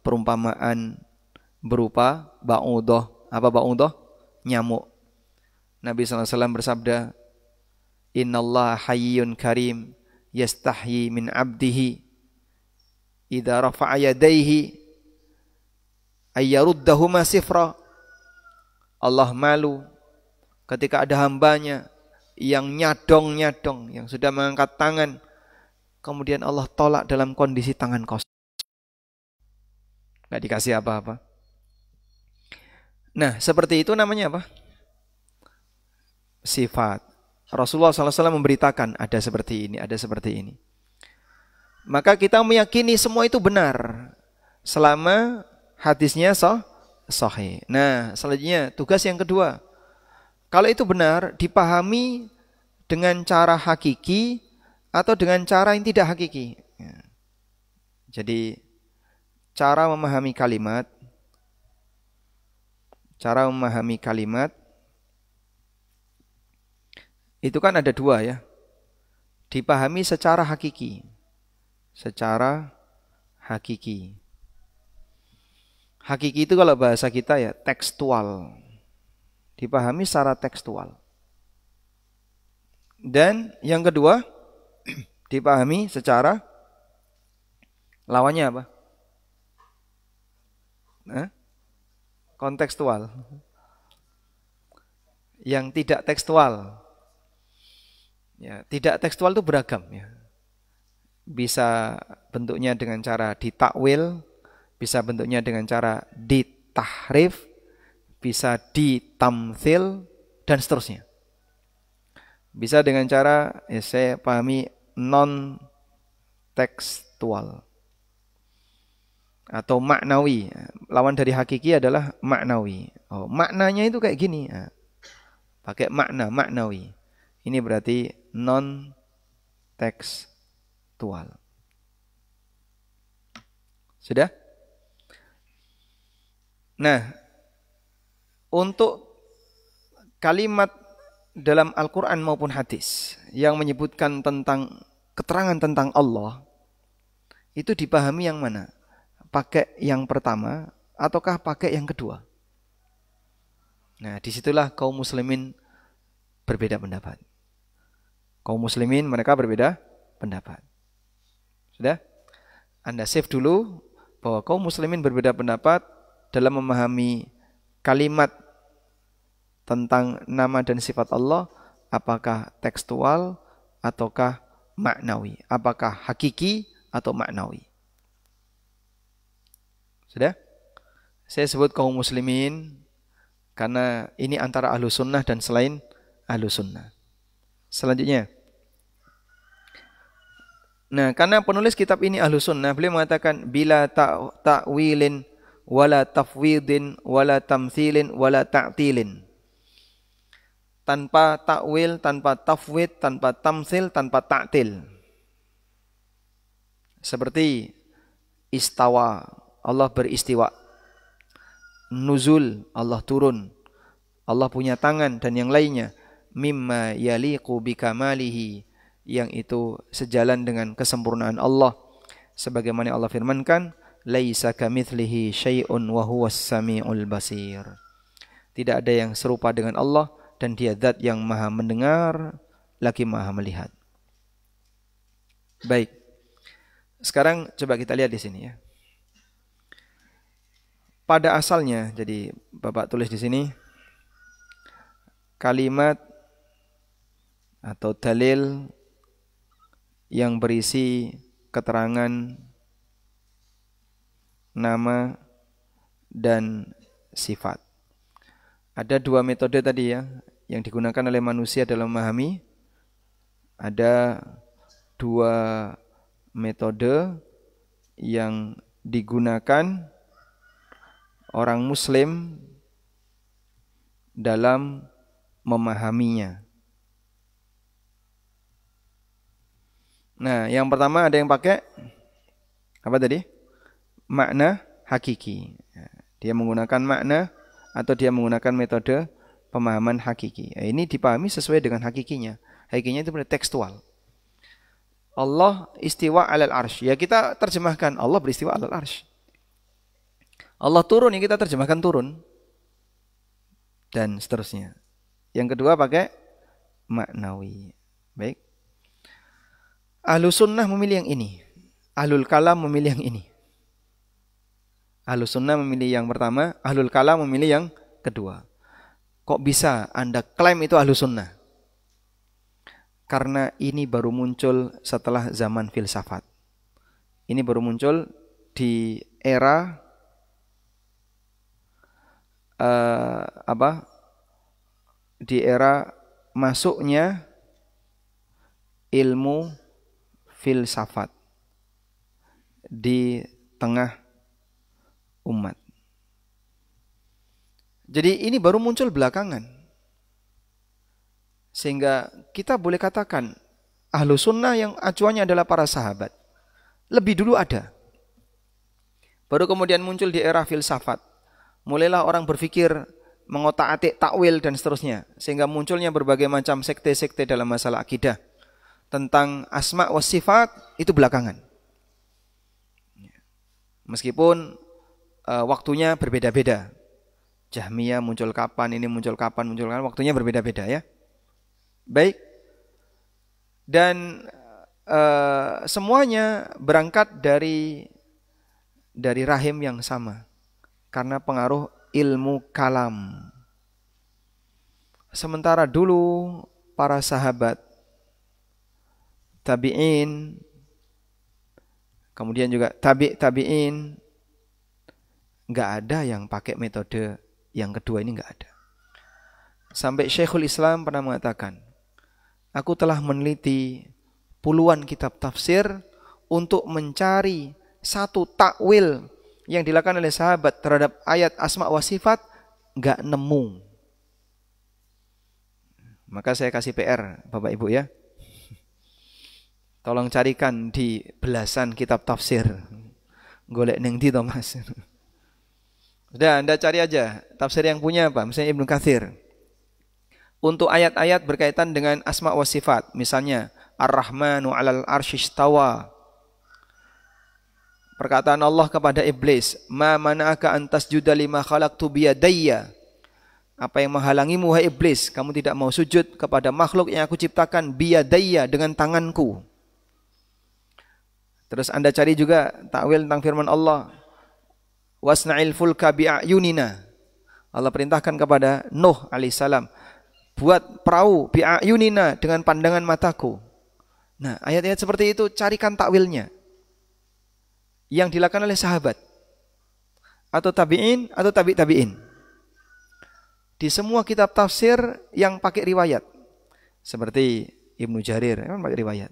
perumpamaan berupa ba'udah. Apa ba'udah? Nyamuk. Nabi SAW bersabda, Innallaha hayyun karim yastahyi min abdihi idza rafa'a yadayhi ayyaruddahuma sifra. Allah malu ketika ada hambanya yang nyadong-nyadong, yang sudah mengangkat tangan, kemudian Allah tolak dalam kondisi tangan kosong, nggak dikasih apa-apa. Nah, seperti itu namanya apa? Sifat. Rasulullah SAW memberitakan ada seperti ini, ada seperti ini. Maka kita meyakini semua itu benar selama hadisnya sahih. Nah, selanjutnya tugas yang kedua. Kalau itu benar, dipahami dengan cara hakiki atau dengan cara yang tidak hakiki. Jadi cara memahami kalimat itu kan ada dua ya. Dipahami secara hakiki. Secara hakiki. Hakiki itu kalau bahasa kita ya tekstual. Dipahami secara tekstual. Dan yang kedua, dipahami secara lawannya apa? Kontekstual. Yang tidak tekstual. Ya, tidak tekstual itu beragam ya. Bisa bentuknya dengan cara ditakwil, bisa bentuknya dengan cara ditahrif, bisa ditamthil dan seterusnya. Bisa dengan cara saya pahami non tekstual atau maknawi. Lawan dari hakiki adalah maknawi. Oh, maknanya itu kayak gini. Pakai maknawi. Ini berarti non tekstual. Sudah? Nah, untuk kalimat dalam Al-Quran maupun hadis yang menyebutkan tentang keterangan tentang Allah, itu dipahami yang mana? Pakai yang pertama ataukah pakai yang kedua? Nah, disitulah kaum muslimin berbeda pendapat. Kaum muslimin mereka berbeda pendapat. Sudah? Anda save dulu bahwa kaum muslimin berbeda pendapat dalam memahami kalimat tentang nama dan sifat Allah, apakah tekstual ataukah maknawi, apakah hakiki atau maknawi. Sudah? Saya sebut kaum muslimin karena ini antara ahlu sunnah dan selain ahlu sunnah. Selanjutnya, nah karena penulis kitab ini ahlu sunnah, beliau mengatakan bila ta'wilin wala tafwidin wala tamthilin wala ta'tilin. Tanpa takwil, tanpa tafwid, tanpa tamthil, tanpa ta'til. Seperti istawa, Allah beristiwa. Nuzul, Allah turun. Allah punya tangan dan yang lainnya. Mimma yaliqu bikamalihi, yang itu sejalan dengan kesempurnaan Allah. Sebagaimana Allah firmankan, laisa kamitslihi syai'un wa huwas samiul basir. Tidak ada yang serupa dengan Allah dan Dia zat yang Maha mendengar lagi Maha melihat. Baik. Sekarang coba kita lihat di sini ya. Pada asalnya, jadi Bapak tulis di sini kalimat atau dalil yang berisi keterangan nama dan sifat. Ada dua metode tadi ya yang digunakan oleh manusia dalam memahami. Ada dua metode yang digunakan orang Muslim dalam memahaminya. Nah, yang pertama ada yang pakai apa tadi? Makna hakiki. Dia menggunakan makna atau dia menggunakan metode pemahaman hakiki. Ini dipahami sesuai dengan hakikinya. Hakikinya itu benar tekstual. Allah istiwa alal arsy. Ya kita terjemahkan Allah beristiwa alal arsy. Allah turun, ya kita terjemahkan turun. Dan seterusnya. Yang kedua pakai maknawi. Baik. Ahlus sunnah memilih yang ini. Ahlul kalam memilih yang ini. Ahlus sunnah memilih yang pertama, ahlul kalam memilih yang kedua. Kok bisa Anda klaim itu ahlus sunnah? Karena ini baru muncul setelah zaman filsafat. Ini baru muncul di era di era masuknya ilmu filsafat di tengah umat. Jadi ini baru muncul belakangan. Sehingga kita boleh katakan Ahlus Sunnah yang acuannya adalah para sahabat. Lebih dulu ada. Baru kemudian muncul di era filsafat. Mulailah orang berpikir mengotak-atik takwil dan seterusnya. Sehingga munculnya berbagai macam sekte-sekte dalam masalah akidah. Tentang asma wa sifat itu belakangan. Meskipun waktunya berbeda-beda. Jahmiyah muncul kapan, ini muncul kapan, waktunya berbeda-beda ya. Baik. Dan semuanya berangkat dari rahim yang sama. Karena pengaruh ilmu kalam. Sementara dulu para sahabat tabi'in, kemudian juga tabi'in, enggak ada yang pakai metode yang kedua ini, enggak ada. Sampai Syekhul Islam pernah mengatakan, aku telah meneliti puluhan kitab tafsir untuk mencari satu takwil yang dilakukan oleh sahabat terhadap ayat asma wa sifat, enggak nemu. Maka saya kasih PR Bapak Ibu ya. Tolong carikan di belasan kitab tafsir. Golek neng di Thomas. Sudah, Anda cari aja tafsir yang punya apa? Misalnya Ibnu Katsir. Untuk ayat-ayat berkaitan dengan asma wa sifat, misalnya Ar-Rahmanu 'alal arsy istawa. Perkataan Allah kepada iblis, "Ma mana'aka an tasjuda lima khalaqtu biyadayya?" Apa yang menghalangimu wahai iblis, kamu tidak mau sujud kepada makhluk yang aku ciptakan biyadayya, dengan tanganku. Terus Anda cari juga takwil tentang firman Allah, "Wasna'il fulka bi'ayunina." Allah perintahkan kepada Nuh alaihissalam, buat perahu bi'ayunina, dengan pandangan mataku. Nah, ayat-ayat seperti itu carikan takwilnya. Yang dilakukan oleh sahabat atau tabi'in atau tabi'in. Di semua kitab tafsir yang pakai riwayat, seperti Ibnu Jarir kan pakai riwayat,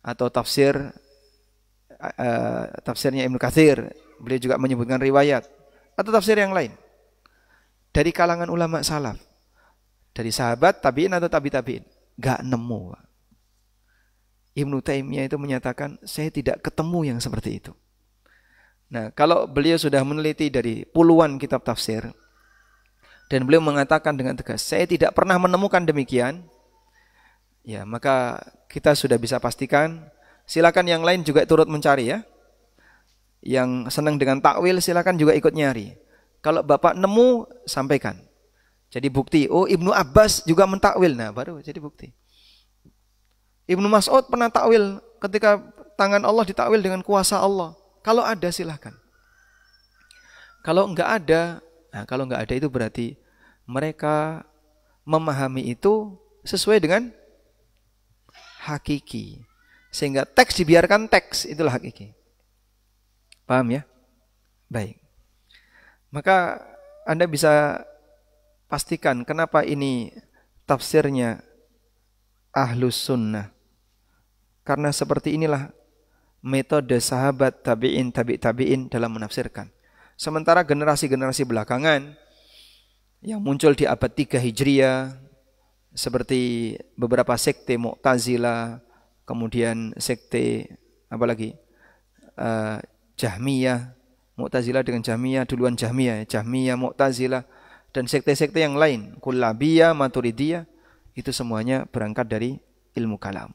atau tafsirnya Ibnu Katsir, beliau juga menyebutkan riwayat, atau tafsir yang lain dari kalangan ulama salaf, dari sahabat, tabi'in atau tabi'in, enggak nemu. Ibnu Taimiyah itu menyatakan, saya tidak ketemu yang seperti itu. Nah, kalau beliau sudah meneliti dari puluhan kitab tafsir, dan beliau mengatakan dengan tegas, saya tidak pernah menemukan demikian, ya maka kita sudah bisa pastikan, silakan yang lain juga turut mencari ya. Yang senang dengan takwil silakan juga ikut nyari. Kalau Bapak nemu, sampaikan. Jadi bukti, oh Ibnu Abbas juga mentakwil, nah baru jadi bukti. Ibnu Mas'ud pernah takwil ketika tangan Allah ditakwil dengan kuasa Allah. Kalau ada silahkan. Kalau enggak ada, nah kalau enggak ada itu berarti mereka memahami itu sesuai dengan hakiki. Sehingga teks dibiarkan teks, itulah hakiki. Paham ya? Baik. Maka Anda bisa pastikan kenapa ini tafsirnya Ahlus Sunnah. Karena seperti inilah metode sahabat tabi'in, tabi'in dalam menafsirkan. Sementara generasi-generasi belakangan yang muncul di abad 3 Hijriah seperti beberapa sekte Mu'tazilah, kemudian sekte apalagi Jahmiyah, Mu'tazilah dengan Jahmiyah, duluan Jahmiyah, Jahmiyah, Mu'tazilah dan sekte-sekte yang lain, Kullabiyah, Maturidiyah, itu semuanya berangkat dari ilmu kalam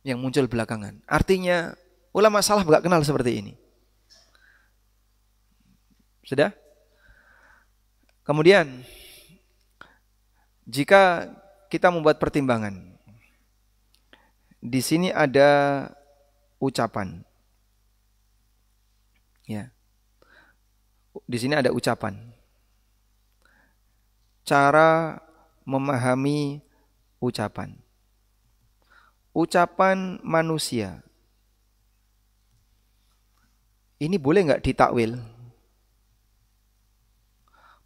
yang muncul belakangan. Artinya ulama salaf enggak kenal seperti ini. Sudah? Kemudian jika kita membuat pertimbangan, di sini ada ucapan. Ya. Di sini ada ucapan. Cara memahami ucapan. Ucapan manusia. Ini boleh enggak ditakwil?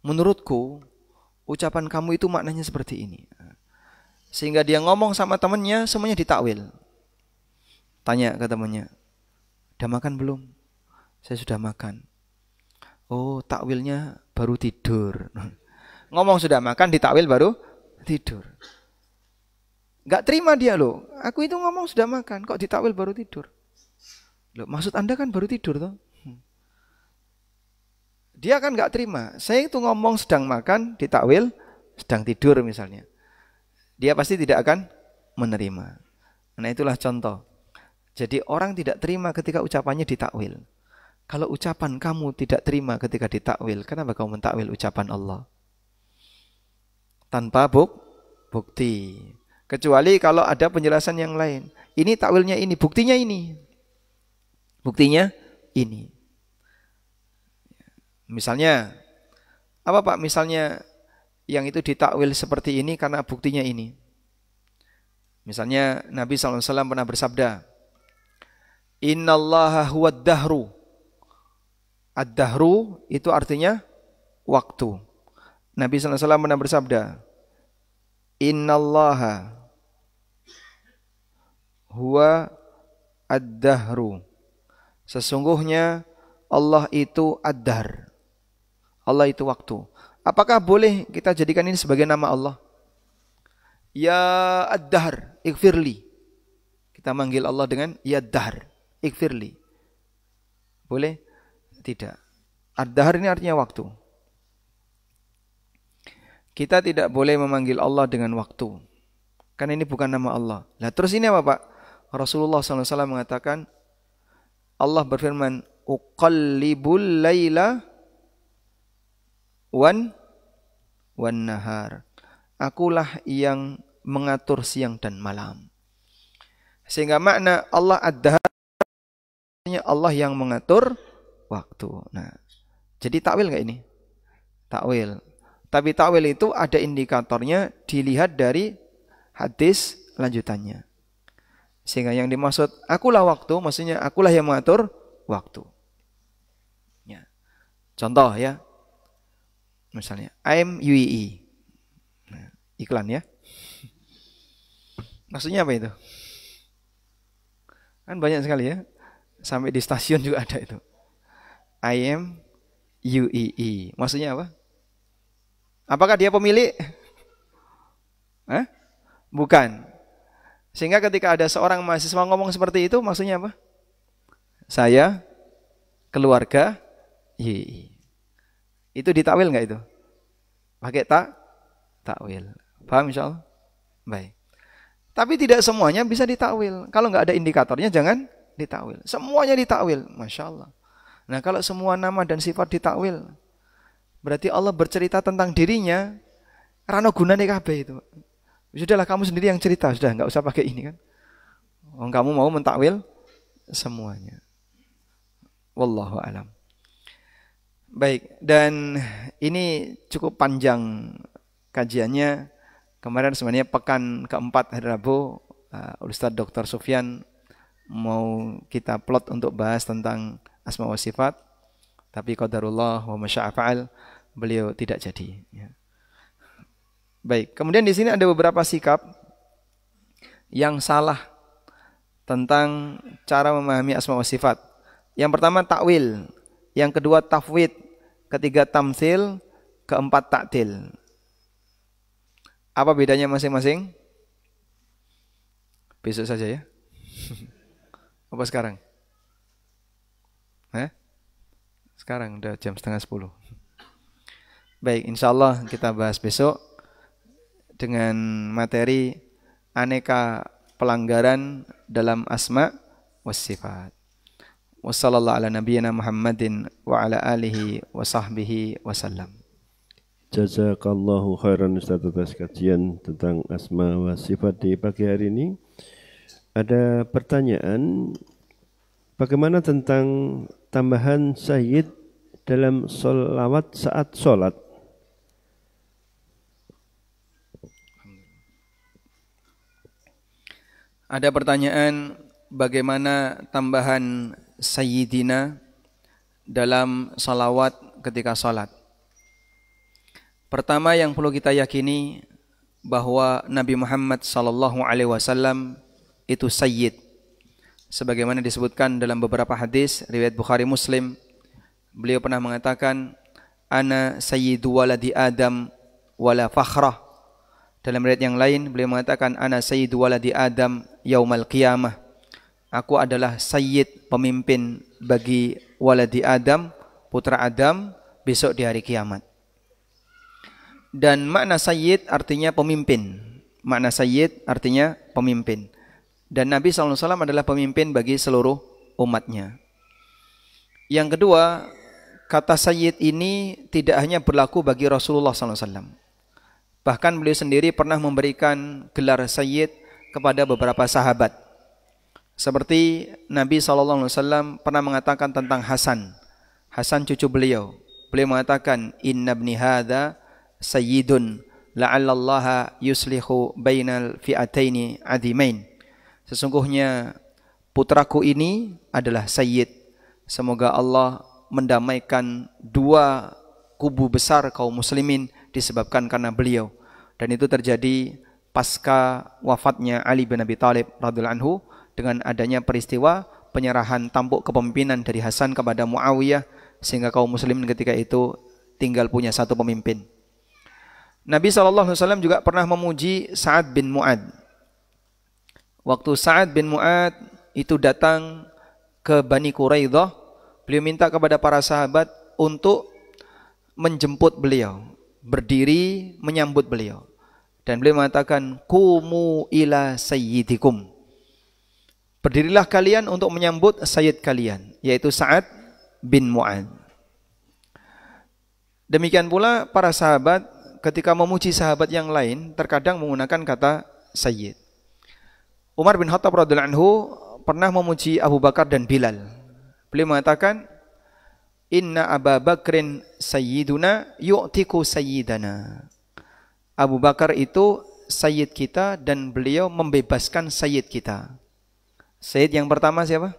Menurutku, ucapan kamu itu maknanya seperti ini. Sehingga dia ngomong sama temannya, semuanya ditakwil. Tanya ke temannya, udah makan belum? Saya sudah makan. Oh, takwilnya baru tidur. Ngomong sudah makan, ditakwil baru tidur. Enggak terima dia loh. Aku itu ngomong sudah makan, kok ditakwil baru tidur? Loh, maksud Anda kan baru tidur toh? Dia kan enggak terima. Saya itu ngomong sedang makan, ditakwil sedang tidur misalnya. Dia pasti tidak akan menerima. Nah, itulah contoh. Jadi orang tidak terima ketika ucapannya ditakwil. Kalau ucapan kamu tidak terima ketika ditakwil, kenapa kamu mentakwil ucapan Allah? Tanpa bukti. Kecuali kalau ada penjelasan yang lain. Ini takwilnya ini, buktinya ini. Buktinya ini. Misalnya, apa Pak? Misalnya yang itu ditakwil seperti ini karena buktinya ini. Misalnya Nabi SAW pernah bersabda, Innallaha huwad dahru. Ad-dahru itu artinya waktu. Nabi SAW pernah bersabda, Innallaha huwa ad-dahru. Sesungguhnya Allah itu ad-dahr. Allah itu waktu. Apakah boleh kita jadikan ini sebagai nama Allah? Ya ad-dahr, ighfirli. Kita manggil Allah dengan ya ad-dahr, ighfirli. Boleh? Tidak. Ad-dahr ini artinya waktu. Kita tidak boleh memanggil Allah dengan waktu. Karena ini bukan nama Allah. Nah, terus ini apa Pak? Rasulullah SAW mengatakan, Allah berfirman, Uqallibul layla wan nahar. Akulah yang mengatur siang dan malam. Sehingga makna Allah ad-dahr, Allah yang mengatur waktu. Nah, jadi takwil enggak ini? Takwil. Tapi takwil itu ada indikatornya, dilihat dari hadis lanjutannya. Sehingga yang dimaksud akulah waktu, maksudnya akulah yang mengatur waktu. Ya. Contoh ya. Misalnya I'm UEE. Nah, iklan ya. Maksudnya apa itu? Kan banyak sekali ya. Sampai di stasiun juga ada itu. I am UEE. Maksudnya apa? Apakah dia pemilik? Hah? Bukan. Sehingga ketika ada seorang mahasiswa ngomong seperti itu, maksudnya apa? Saya, keluarga, itu ditakwil nggak itu? Pakai takwil. Paham insyaallah? Baik. Tapi tidak semuanya bisa ditakwil. Kalau nggak ada indikatornya jangan ditakwil. Semuanya ditakwil, masya Allah. Nah kalau semua nama dan sifat ditakwil, berarti Allah bercerita tentang dirinya. Rano gunane kabeh itu. Sudahlah kamu sendiri yang cerita, sudah nggak usah pakai ini kan. Oh, kamu mau mentakwil semuanya. Wallahu alam. Baik, dan ini cukup panjang kajiannya. Kemarin sebenarnya pekan keempat hari Rabu, Ustadz Dr. Sufyan mau kita plot untuk bahas tentang asma wa sifat, tapi qadarullah wa masya'a fa'al, beliau tidak jadi. Ya. Baik, kemudian di sini ada beberapa sikap yang salah tentang cara memahami asma wa sifat. Yang pertama takwil, yang kedua tafwid, ketiga tamtsil, keempat ta'til. Apa bedanya masing-masing? Besok saja ya. Apa sekarang? Sekarang udah jam 9:30. Baik, insyaallah kita bahas besok dengan materi aneka pelanggaran dalam asma was sifat. Wassallallahu ala nabiyyina Muhammadin wa ala alihi wa sahbihi wasallam. Jazakallahu khairan Ustaz atas kajian tentang asma wa sifat di pagi hari ini. Ada pertanyaan, bagaimana tentang tambahan sayyid dalam sholawat saat sholat? Ada pertanyaan, bagaimana tambahan sayyidina dalam salawat ketika sholat? Pertama yang perlu kita yakini bahwa Nabi Muhammad SAW itu sayyid. Sebagaimana disebutkan dalam beberapa hadis riwayat Bukhari Muslim, beliau pernah mengatakan, ana sayyidu waladi Adam wala fakhrah. Dalam riwayat yang lain beliau mengatakan, ana sayyidu waladi Adam yaumal qiyamah. Aku adalah sayyid, pemimpin bagi waladi Adam, putra Adam, besok di hari kiamat. Dan makna sayyid artinya pemimpin. Makna sayyid artinya pemimpin. Dan Nabi SAW adalah pemimpin bagi seluruh umatnya. Yang kedua, kata sayyid ini tidak hanya berlaku bagi Rasulullah SAW. Bahkan beliau sendiri pernah memberikan gelar sayyid kepada beberapa sahabat. Seperti Nabi SAW pernah mengatakan tentang Hasan. Hasan cucu beliau. Beliau mengatakan, inna ibni hadha sayyidun la'allallaha yuslihu bainal fi'ataini adimain. Sesungguhnya putraku ini adalah sayyid. Semoga Allah mendamaikan dua kubu besar kaum muslimin disebabkan karena beliau. Dan itu terjadi pasca wafatnya Ali bin Abi Thalib radhiyallahu anhu dengan adanya peristiwa penyerahan tampuk kepemimpinan dari Hasan kepada Muawiyah, sehingga kaum muslimin ketika itu tinggal punya satu pemimpin. Nabi SAW juga pernah memuji Sa'ad bin Mu'ad. Waktu Sa'ad bin Mu'ad itu datang ke Bani Quraidah, beliau minta kepada para sahabat untuk menjemput beliau, berdiri menyambut beliau. Dan beliau mengatakan, kumu ila sayyidikum. Berdirilah kalian untuk menyambut sayyid kalian, yaitu Sa'ad bin Mu'ad. Demikian pula para sahabat ketika memuji sahabat yang lain terkadang menggunakan kata sayyid. Umar bin Khattab radhiyallahu anhu pernah memuji Abu Bakar dan Bilal. Beliau mengatakan, inna Abu Bakrin sayyiduna yu'tiku sayyidana. Abu Bakar itu sayyid kita dan beliau membebaskan sayyid kita. Sayyid yang pertama siapa?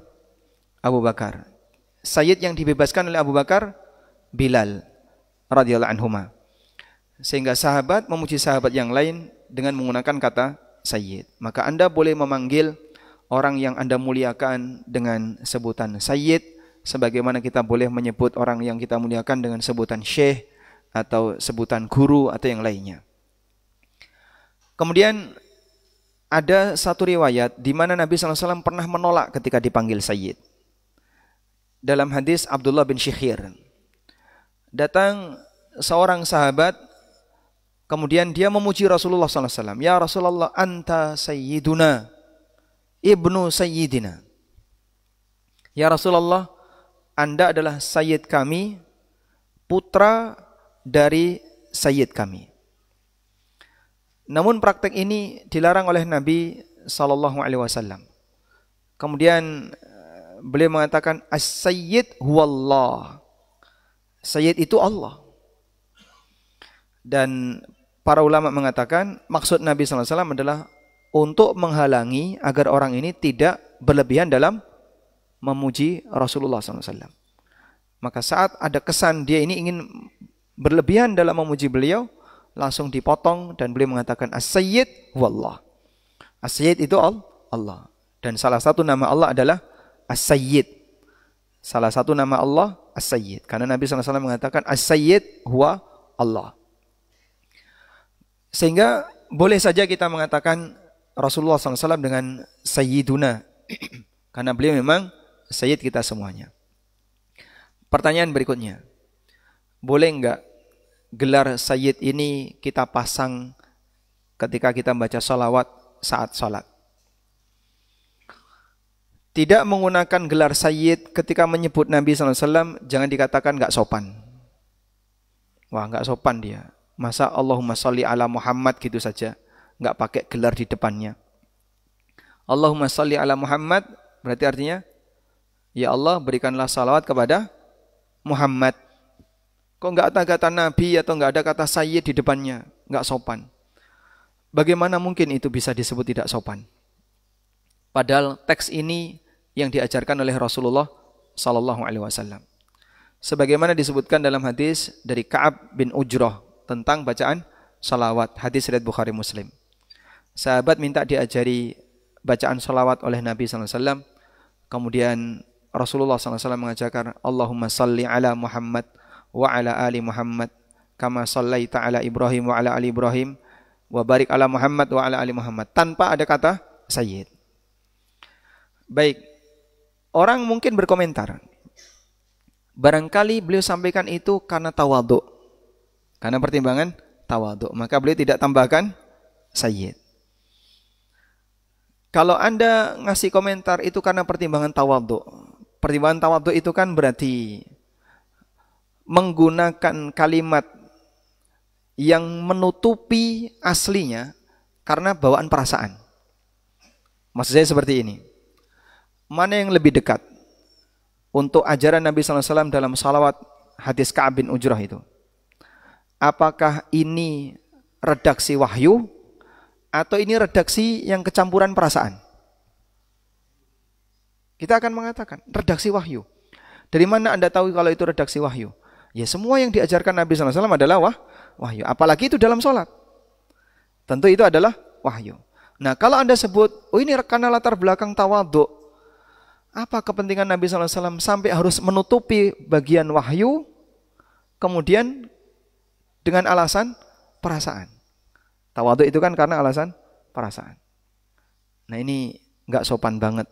Abu Bakar. Sayyid yang dibebaskan oleh Abu Bakar, Bilal radhiyallahu anhuma. Sehingga sahabat memuji sahabat yang lain dengan menggunakan kata sayyid. Maka Anda boleh memanggil orang yang Anda muliakan dengan sebutan sayyid, sebagaimana kita boleh menyebut orang yang kita muliakan dengan sebutan syekh atau sebutan guru atau yang lainnya. Kemudian ada satu riwayat di mana Nabi SAW pernah menolak ketika dipanggil Sayyid. Dalam hadis Abdullah bin Syikhir, datang seorang sahabat, kemudian dia memuji Rasulullah SAW. Ya Rasulullah, anta sayyiduna, ibnu sayyidina. Ya Rasulullah, Anda adalah sayyid kami, putra dari sayyid kami. Namun praktek ini dilarang oleh Nabi SAW. Kemudian beliau mengatakan, as-sayyid huwallah. Sayyid itu Allah. Dan para ulama mengatakan maksud Nabi SAW adalah untuk menghalangi agar orang ini tidak berlebihan dalam memuji Rasulullah SAW. Maka saat ada kesan dia ini ingin berlebihan dalam memuji beliau, langsung dipotong dan beliau mengatakan as-sayyid huwallah. As-sayyid itu Allah. Dan salah satu nama Allah adalah as-sayyid. Salah satu nama Allah as-sayyid. Karena Nabi SAW mengatakan as-sayyid huwa Allah. Sehingga boleh saja kita mengatakan Rasulullah SAW dengan Sayyiduna. Karena beliau memang Sayyid kita semuanya. Pertanyaan berikutnya. Boleh enggak gelar Sayyid ini kita pasang ketika kita membaca salawat saat salat? Tidak menggunakan gelar Sayyid ketika menyebut Nabi SAW, jangan dikatakan enggak sopan. Wah, enggak sopan dia. Masa Allahumma sholli ala Muhammad gitu saja, enggak pakai gelar di depannya. Allahumma sholli ala Muhammad berarti artinya, ya Allah berikanlah salawat kepada Muhammad. Kok enggak ada kata Nabi atau enggak ada kata Sayyid di depannya? Enggak sopan. Bagaimana mungkin itu bisa disebut tidak sopan? Padahal teks ini yang diajarkan oleh Rasulullah sallallahu alaihi wasallam. Sebagaimana disebutkan dalam hadis dari Ka'ab bin Ujrah tentang bacaan salawat, hadis riwayat Bukhari Muslim. Sahabat minta diajari bacaan salawat oleh Nabi SAW. Kemudian Rasulullah SAW mengajarkan, Allahumma salli ala Muhammad wa ala ali Muhammad kama sallaita ala Ibrahim wa ala ali Ibrahim wa barik ala Muhammad wa ala ali Muhammad, tanpa ada kata Sayyid. Baik, orang mungkin berkomentar, barangkali beliau sampaikan itu karena tawadhu, karena pertimbangan tawadhu, maka beliau tidak tambahkan Sayyid. Kalau Anda ngasih komentar itu karena pertimbangan tawadhu, pertimbangan tawadhu itu kan berarti menggunakan kalimat yang menutupi aslinya karena bawaan perasaan. Maksud saya seperti ini. Mana yang lebih dekat untuk ajaran Nabi SAW dalam salawat hadis Ka'ab bin Ujrah itu? Apakah ini redaksi wahyu atau ini redaksi yang kecampuran perasaan? Kita akan mengatakan redaksi wahyu. Dari mana Anda tahu kalau itu redaksi wahyu? Ya semua yang diajarkan Nabi SAW adalah wahyu. Apalagi itu dalam sholat. Tentu itu adalah wahyu. Nah kalau Anda sebut, oh ini karena latar belakang tawadhu, apa kepentingan Nabi SAW sampai harus menutupi bagian wahyu, kemudian dengan alasan perasaan? Tawadhu itu kan karena alasan perasaan. Nah ini enggak sopan banget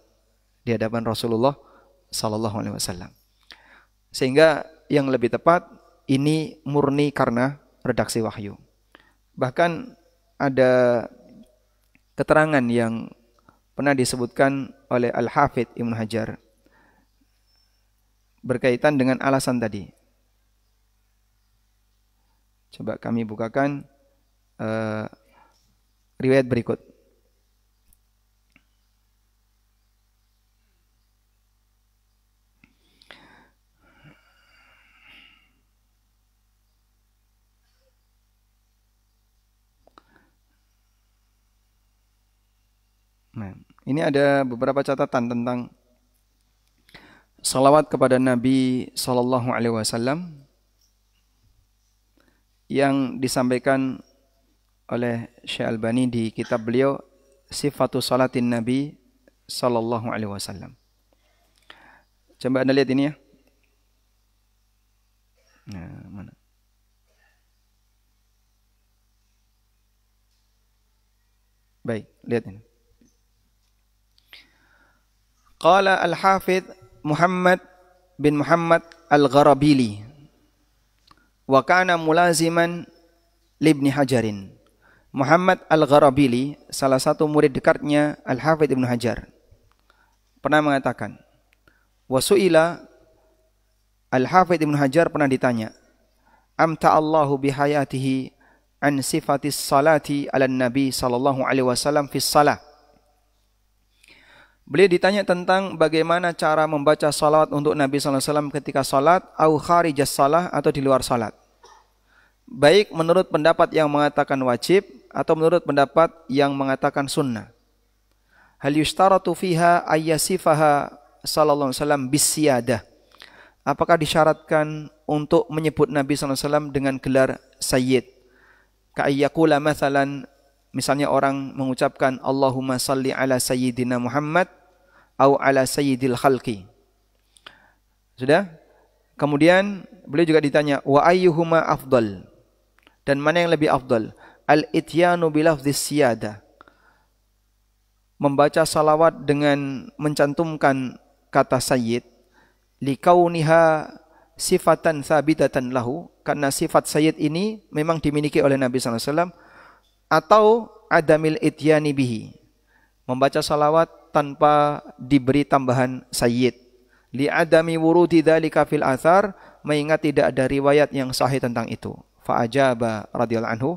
di hadapan Rasulullah SAW. Sehingga yang lebih tepat ini murni karena redaksi wahyu. Bahkan ada keterangan yang pernah disebutkan oleh Al-Hafidh Ibnu Hajar berkaitan dengan alasan tadi. Coba kami bukakan riwayat berikut. Nah, ini ada beberapa catatan tentang salawat kepada Nabi Sallallahu Alaihi Wasallam yang disampaikan oleh Syekh Albani di kitab beliau Sifatus Salatin Nabi Sallallahu Alaihi Wasallam. Coba Anda lihat ini ya. Nah, mana? Baik, lihat ini. Qala al-Hafidh Muhammad bin Muhammad al-Gharabili wa kana mulaziman libni Hajarin. Muhammad al-Gharabili, salah satu murid dekatnya Al-Hafidh Ibnu Hajar, pernah mengatakan, wasu'ila, Al-Hafidh Ibnu Hajar pernah ditanya, amta Allahu bihayatihi an sifatis salati ala nabi sallallahu alaihi wasallam fis salah. Beliau ditanya tentang bagaimana cara membaca salawat untuk Nabi sallallahu alaihi wasallam ketika salat, au kharijas salah, atau di luar salat. Baik menurut pendapat yang mengatakan wajib atau menurut pendapat yang mengatakan sunnah. Hal yushtaratu fiha ayyasifaha sallallahu alaihi wasallam bisiyadah. Apakah disyaratkan untuk menyebut Nabi sallallahu alaihi wasallam dengan gelar sayyid? Ka'ayyakula mathalan, misalnya orang mengucapkan Allahumma salli ala sayyidina Muhammad au ala sayyidil khalqi. Sudah? Kemudian beliau juga ditanya, wa ayyuhuma afdal? Dan mana yang lebih afdal? Al-ityanu bilafdhis siyadah. Membaca salawat dengan mencantumkan kata sayyid, likauniha sifatan thabitatan lahu, karena sifat sayyid ini memang dimiliki oleh Nabi sallallahu alaihi wasallam, atau adamil ityani bihi, membaca salawat tanpa diberi tambahan sayyid, li adami wurudi dzalika fil athar, mengingat tidak ada riwayat yang sahih tentang itu. Fa ajaba radhiyallahu anhu,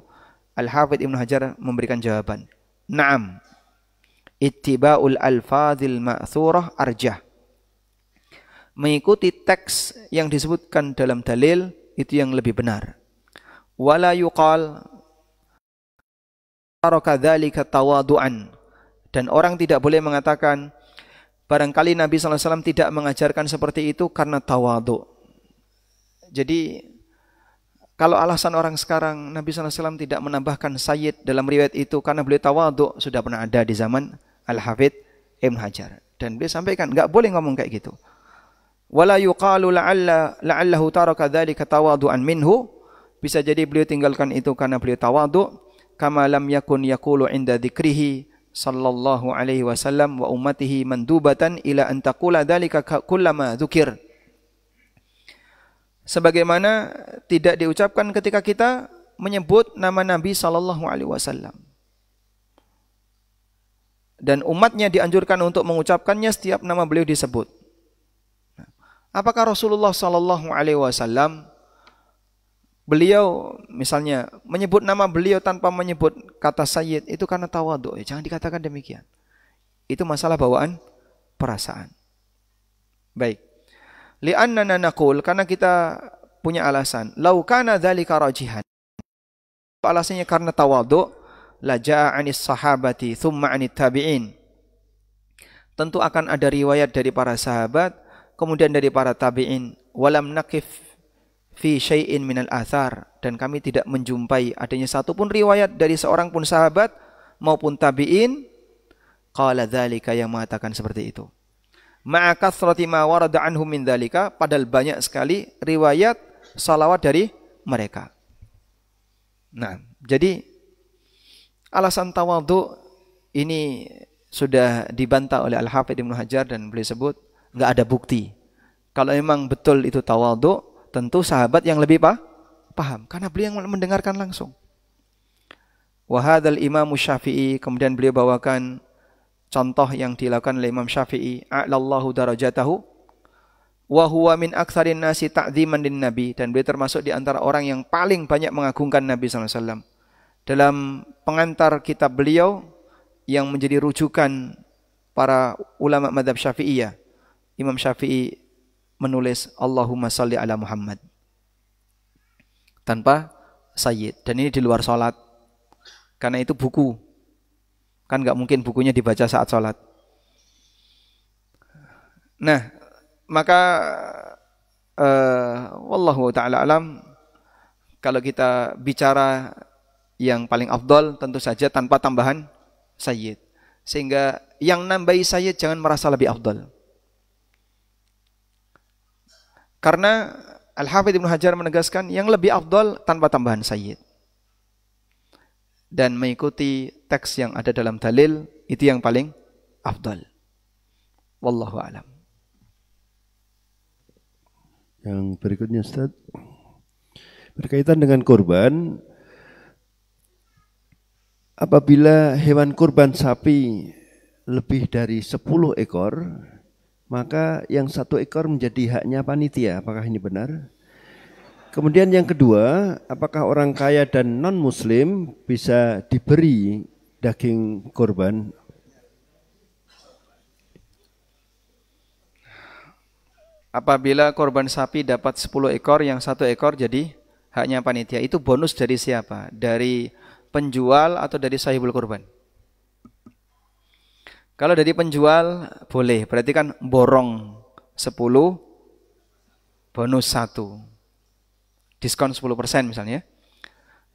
Al-Hafidh Ibnu Hajar memberikan jawaban, na'am, ittiba'ul alfadhil ma'thurah arjah. Mengikuti teks yang disebutkan dalam dalil itu yang lebih benar. Wala yuqal taraka dzalika tawadu'an, dan orang tidak boleh mengatakan barangkali Nabi sallallahu alaihi wasallam tidak mengajarkan seperti itu karena tawadhu. Jadi kalau alasan orang sekarang Nabi sallallahu alaihi wasallam tidak menambahkan sayyid dalam riwayat itu karena beliau tawadhu, sudah pernah ada di zaman Al-Hafidh Ibnu Hajar, dan beliau sampaikan enggak boleh ngomong kayak gitu. Wala yuqalu la'allahu taraka dzalika tawadu'an minhu, bisa jadi beliau tinggalkan itu karena beliau tawadhu, kama lam yakun yaqulu inda dzikrihi sallallahu alaihi wasallam wa ummatihi mandubatan ila an taqula dzalika kullama dzukir. Sebagaimana tidak diucapkan ketika kita menyebut nama Nabi sallallahu alaihi wasallam, dan umatnya dianjurkan untuk mengucapkannya setiap nama beliau disebut. Apakah Rasulullah sallallahu alaihi wasallam beliau misalnya menyebut nama beliau tanpa menyebut kata sayyid itu karena tawadhu? Jangan dikatakan demikian. Itu masalah bawaan perasaan. Baik. Li'annana naqul, karena kita punya alasan, lau kana dzalika rajihan. Alasannya karena tawadhu, la jaa 'anis sahabati tsumma 'anit tabi'in. Tentu akan ada riwayat dari para sahabat, kemudian dari para tabi'in, walam naqif fi syai'in minal athar, dan kami tidak menjumpai adanya satu pun riwayat dari seorang pun sahabat maupun tabi'in qala dzalika, yang mengatakan seperti itu. Ma'a kathrati ma warada anhum min dzalika, padahal banyak sekali riwayat salawat dari mereka. Nah, jadi alasan tawadhu ini sudah dibantah oleh Al-Hafidh Ibnu Hajar, dan beliau sebut enggak ada bukti. Kalau memang betul itu tawadhu, tentu sahabat yang lebih paham, karena beliau yang mendengarkan langsung. Wa hadzal Imam Syafi'i, kemudian beliau bawakan contoh yang dilakukan oleh Imam Syafi'i, a'lallahu darajatahu wa huwa min aktsarin nasi ta'dziman lin nabi, dan beliau termasuk di antara orang yang paling banyak mengagungkan Nabi sallallahu alaihi wasallam. Dalam pengantar kitab beliau yang menjadi rujukan para ulama mazhab Syafi'iyah, Imam Syafi'i menulis Allahumma salli ala Muhammad tanpa sayyid, dan ini di luar salat, karena itu buku, kan nggak mungkin bukunya dibaca saat salat. Nah, maka wallahu ta'ala alam, kalau kita bicara yang paling afdal tentu saja tanpa tambahan sayyid, sehingga yang nambahi sayyid jangan merasa lebih afdal. Karena Al-Hafidh Ibnu Hajar menegaskan yang lebih afdal tanpa tambahan sayyid, dan mengikuti teks yang ada dalam dalil itu yang paling afdal. Wallahu a'lam. Yang berikutnya Ustaz, berkaitan dengan kurban, apabila hewan kurban sapi lebih dari 10 ekor, maka yang 1 ekor menjadi haknya panitia. Apakah ini benar? Kemudian yang kedua, apakah orang kaya dan non-muslim bisa diberi daging kurban? Apabila korban sapi dapat 10 ekor, yang 1 ekor jadi haknya panitia. Itu bonus dari siapa? Dari penjual atau dari sahibul kurban? Kalau dari penjual boleh, berarti kan borong 10, bonus 1. Diskon 10% misalnya.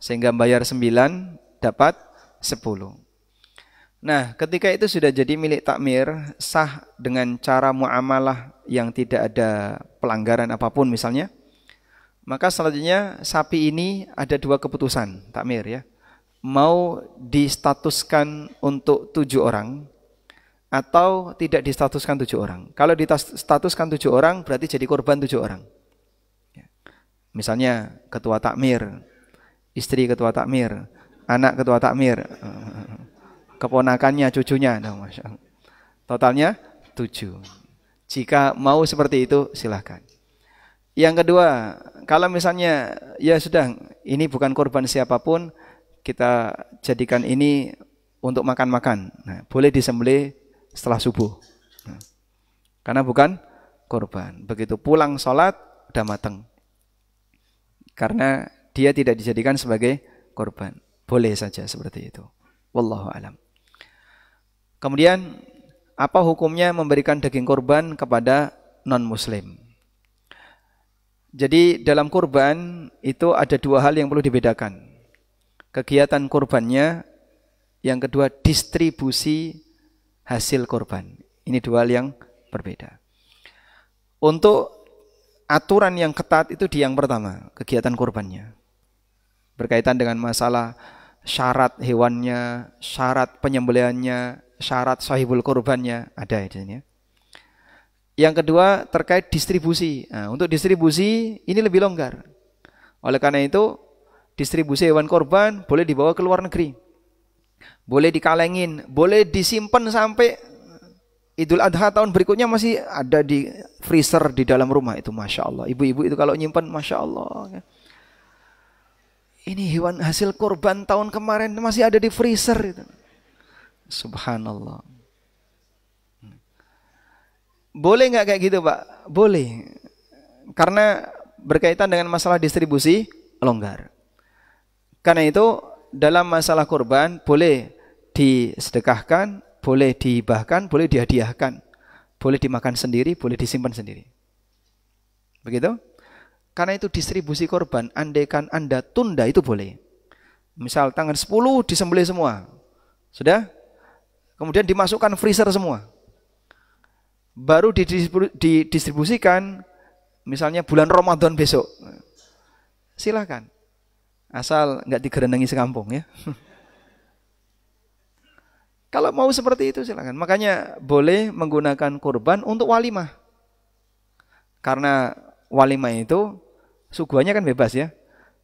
Sehingga bayar 9, dapat 10. Nah, ketika itu sudah jadi milik takmir, sah dengan cara muamalah yang tidak ada pelanggaran apapun misalnya, maka selanjutnya sapi ini ada 2 keputusan takmir ya. Mau distatuskan untuk 7 orang atau tidak distatuskan 7 orang. Kalau distatuskan 7 orang berarti jadi korban 7 orang. Misalnya ketua takmir, istri ketua takmir, anak ketua takmir, keponakannya, cucunya, nah, Masya Allah. Totalnya 7. Jika mau seperti itu silahkan. Yang kedua, kalau misalnya ya sudah, ini bukan korban siapapun, kita jadikan ini untuk makan-makan. Nah, boleh disembelih setelah subuh. Nah, karena bukan korban. Begitu pulang sholat, udah mateng. Karena dia tidak dijadikan sebagai korban. Boleh saja seperti itu. Wallahu a'lam. Kemudian, apa hukumnya memberikan daging kurban kepada non-muslim? Jadi dalam kurban itu ada 2 hal yang perlu dibedakan. Kegiatan kurbannya, yang kedua distribusi hasil kurban. Ini 2 hal yang berbeda. Untuk aturan yang ketat itu di yang pertama, kegiatan kurbannya. Berkaitan dengan masalah syarat hewannya, syarat penyembelihannya, syarat sahibul kurbannya, ada ya. Yang kedua terkait distribusi. Nah, untuk distribusi ini lebih longgar. Oleh karena itu distribusi hewan kurban boleh dibawa ke luar negeri, boleh dikalengin, boleh disimpan sampai Idul Adha tahun berikutnya masih ada di freezer di dalam rumah. Itu Masya Allah. Ibu-ibu itu kalau nyimpan Masya Allah. Ini hewan hasil kurban tahun kemarin masih ada di freezer itu. Subhanallah. Boleh nggak kayak gitu Pak? Boleh. Karena berkaitan dengan masalah distribusi longgar. Karena itu dalam masalah kurban boleh disedekahkan, boleh dihibahkan, boleh dihadiahkan, boleh dimakan sendiri, boleh disimpan sendiri. Begitu? Karena itu distribusi korban, andaikan Anda tunda itu boleh. Misal tanggal 10 disembelih semua. Sudah? Kemudian dimasukkan freezer semua. Baru didistribusikan misalnya bulan Ramadan besok. Silakan. Asal enggak digerenengi sekampung ya. Kalau mau seperti itu silakan. Makanya boleh menggunakan kurban untuk walimah. Karena walimah itu suguhannya kan bebas ya.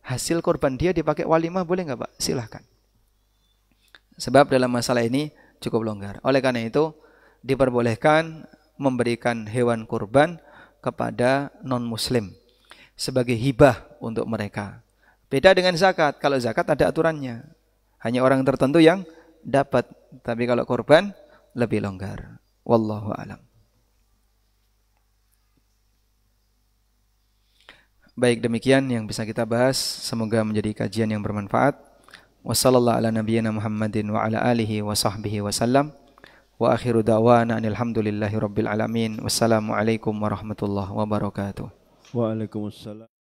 Hasil kurban dia dipakai walimah boleh nggak Pak? Silahkan. Sebab dalam masalah ini cukup longgar. Oleh karena itu diperbolehkan memberikan hewan kurban kepada non-muslim sebagai hibah untuk mereka. Beda dengan zakat. Kalau zakat ada aturannya. Hanya orang tertentu yang dapat. Tapi kalau kurban lebih longgar. Wallahu a'lam. Baik, demikian yang bisa kita bahas. Semoga menjadi kajian yang bermanfaat. Wassallallahu ala nabiyyina Muhammadin wa ala alihi wa sahbihi wasallam. Wa akhiru da'wana alhamdulillahi rabbil alamin. Wassalamualaikum warahmatullahi wabarakatuh. Waalaikumsalam.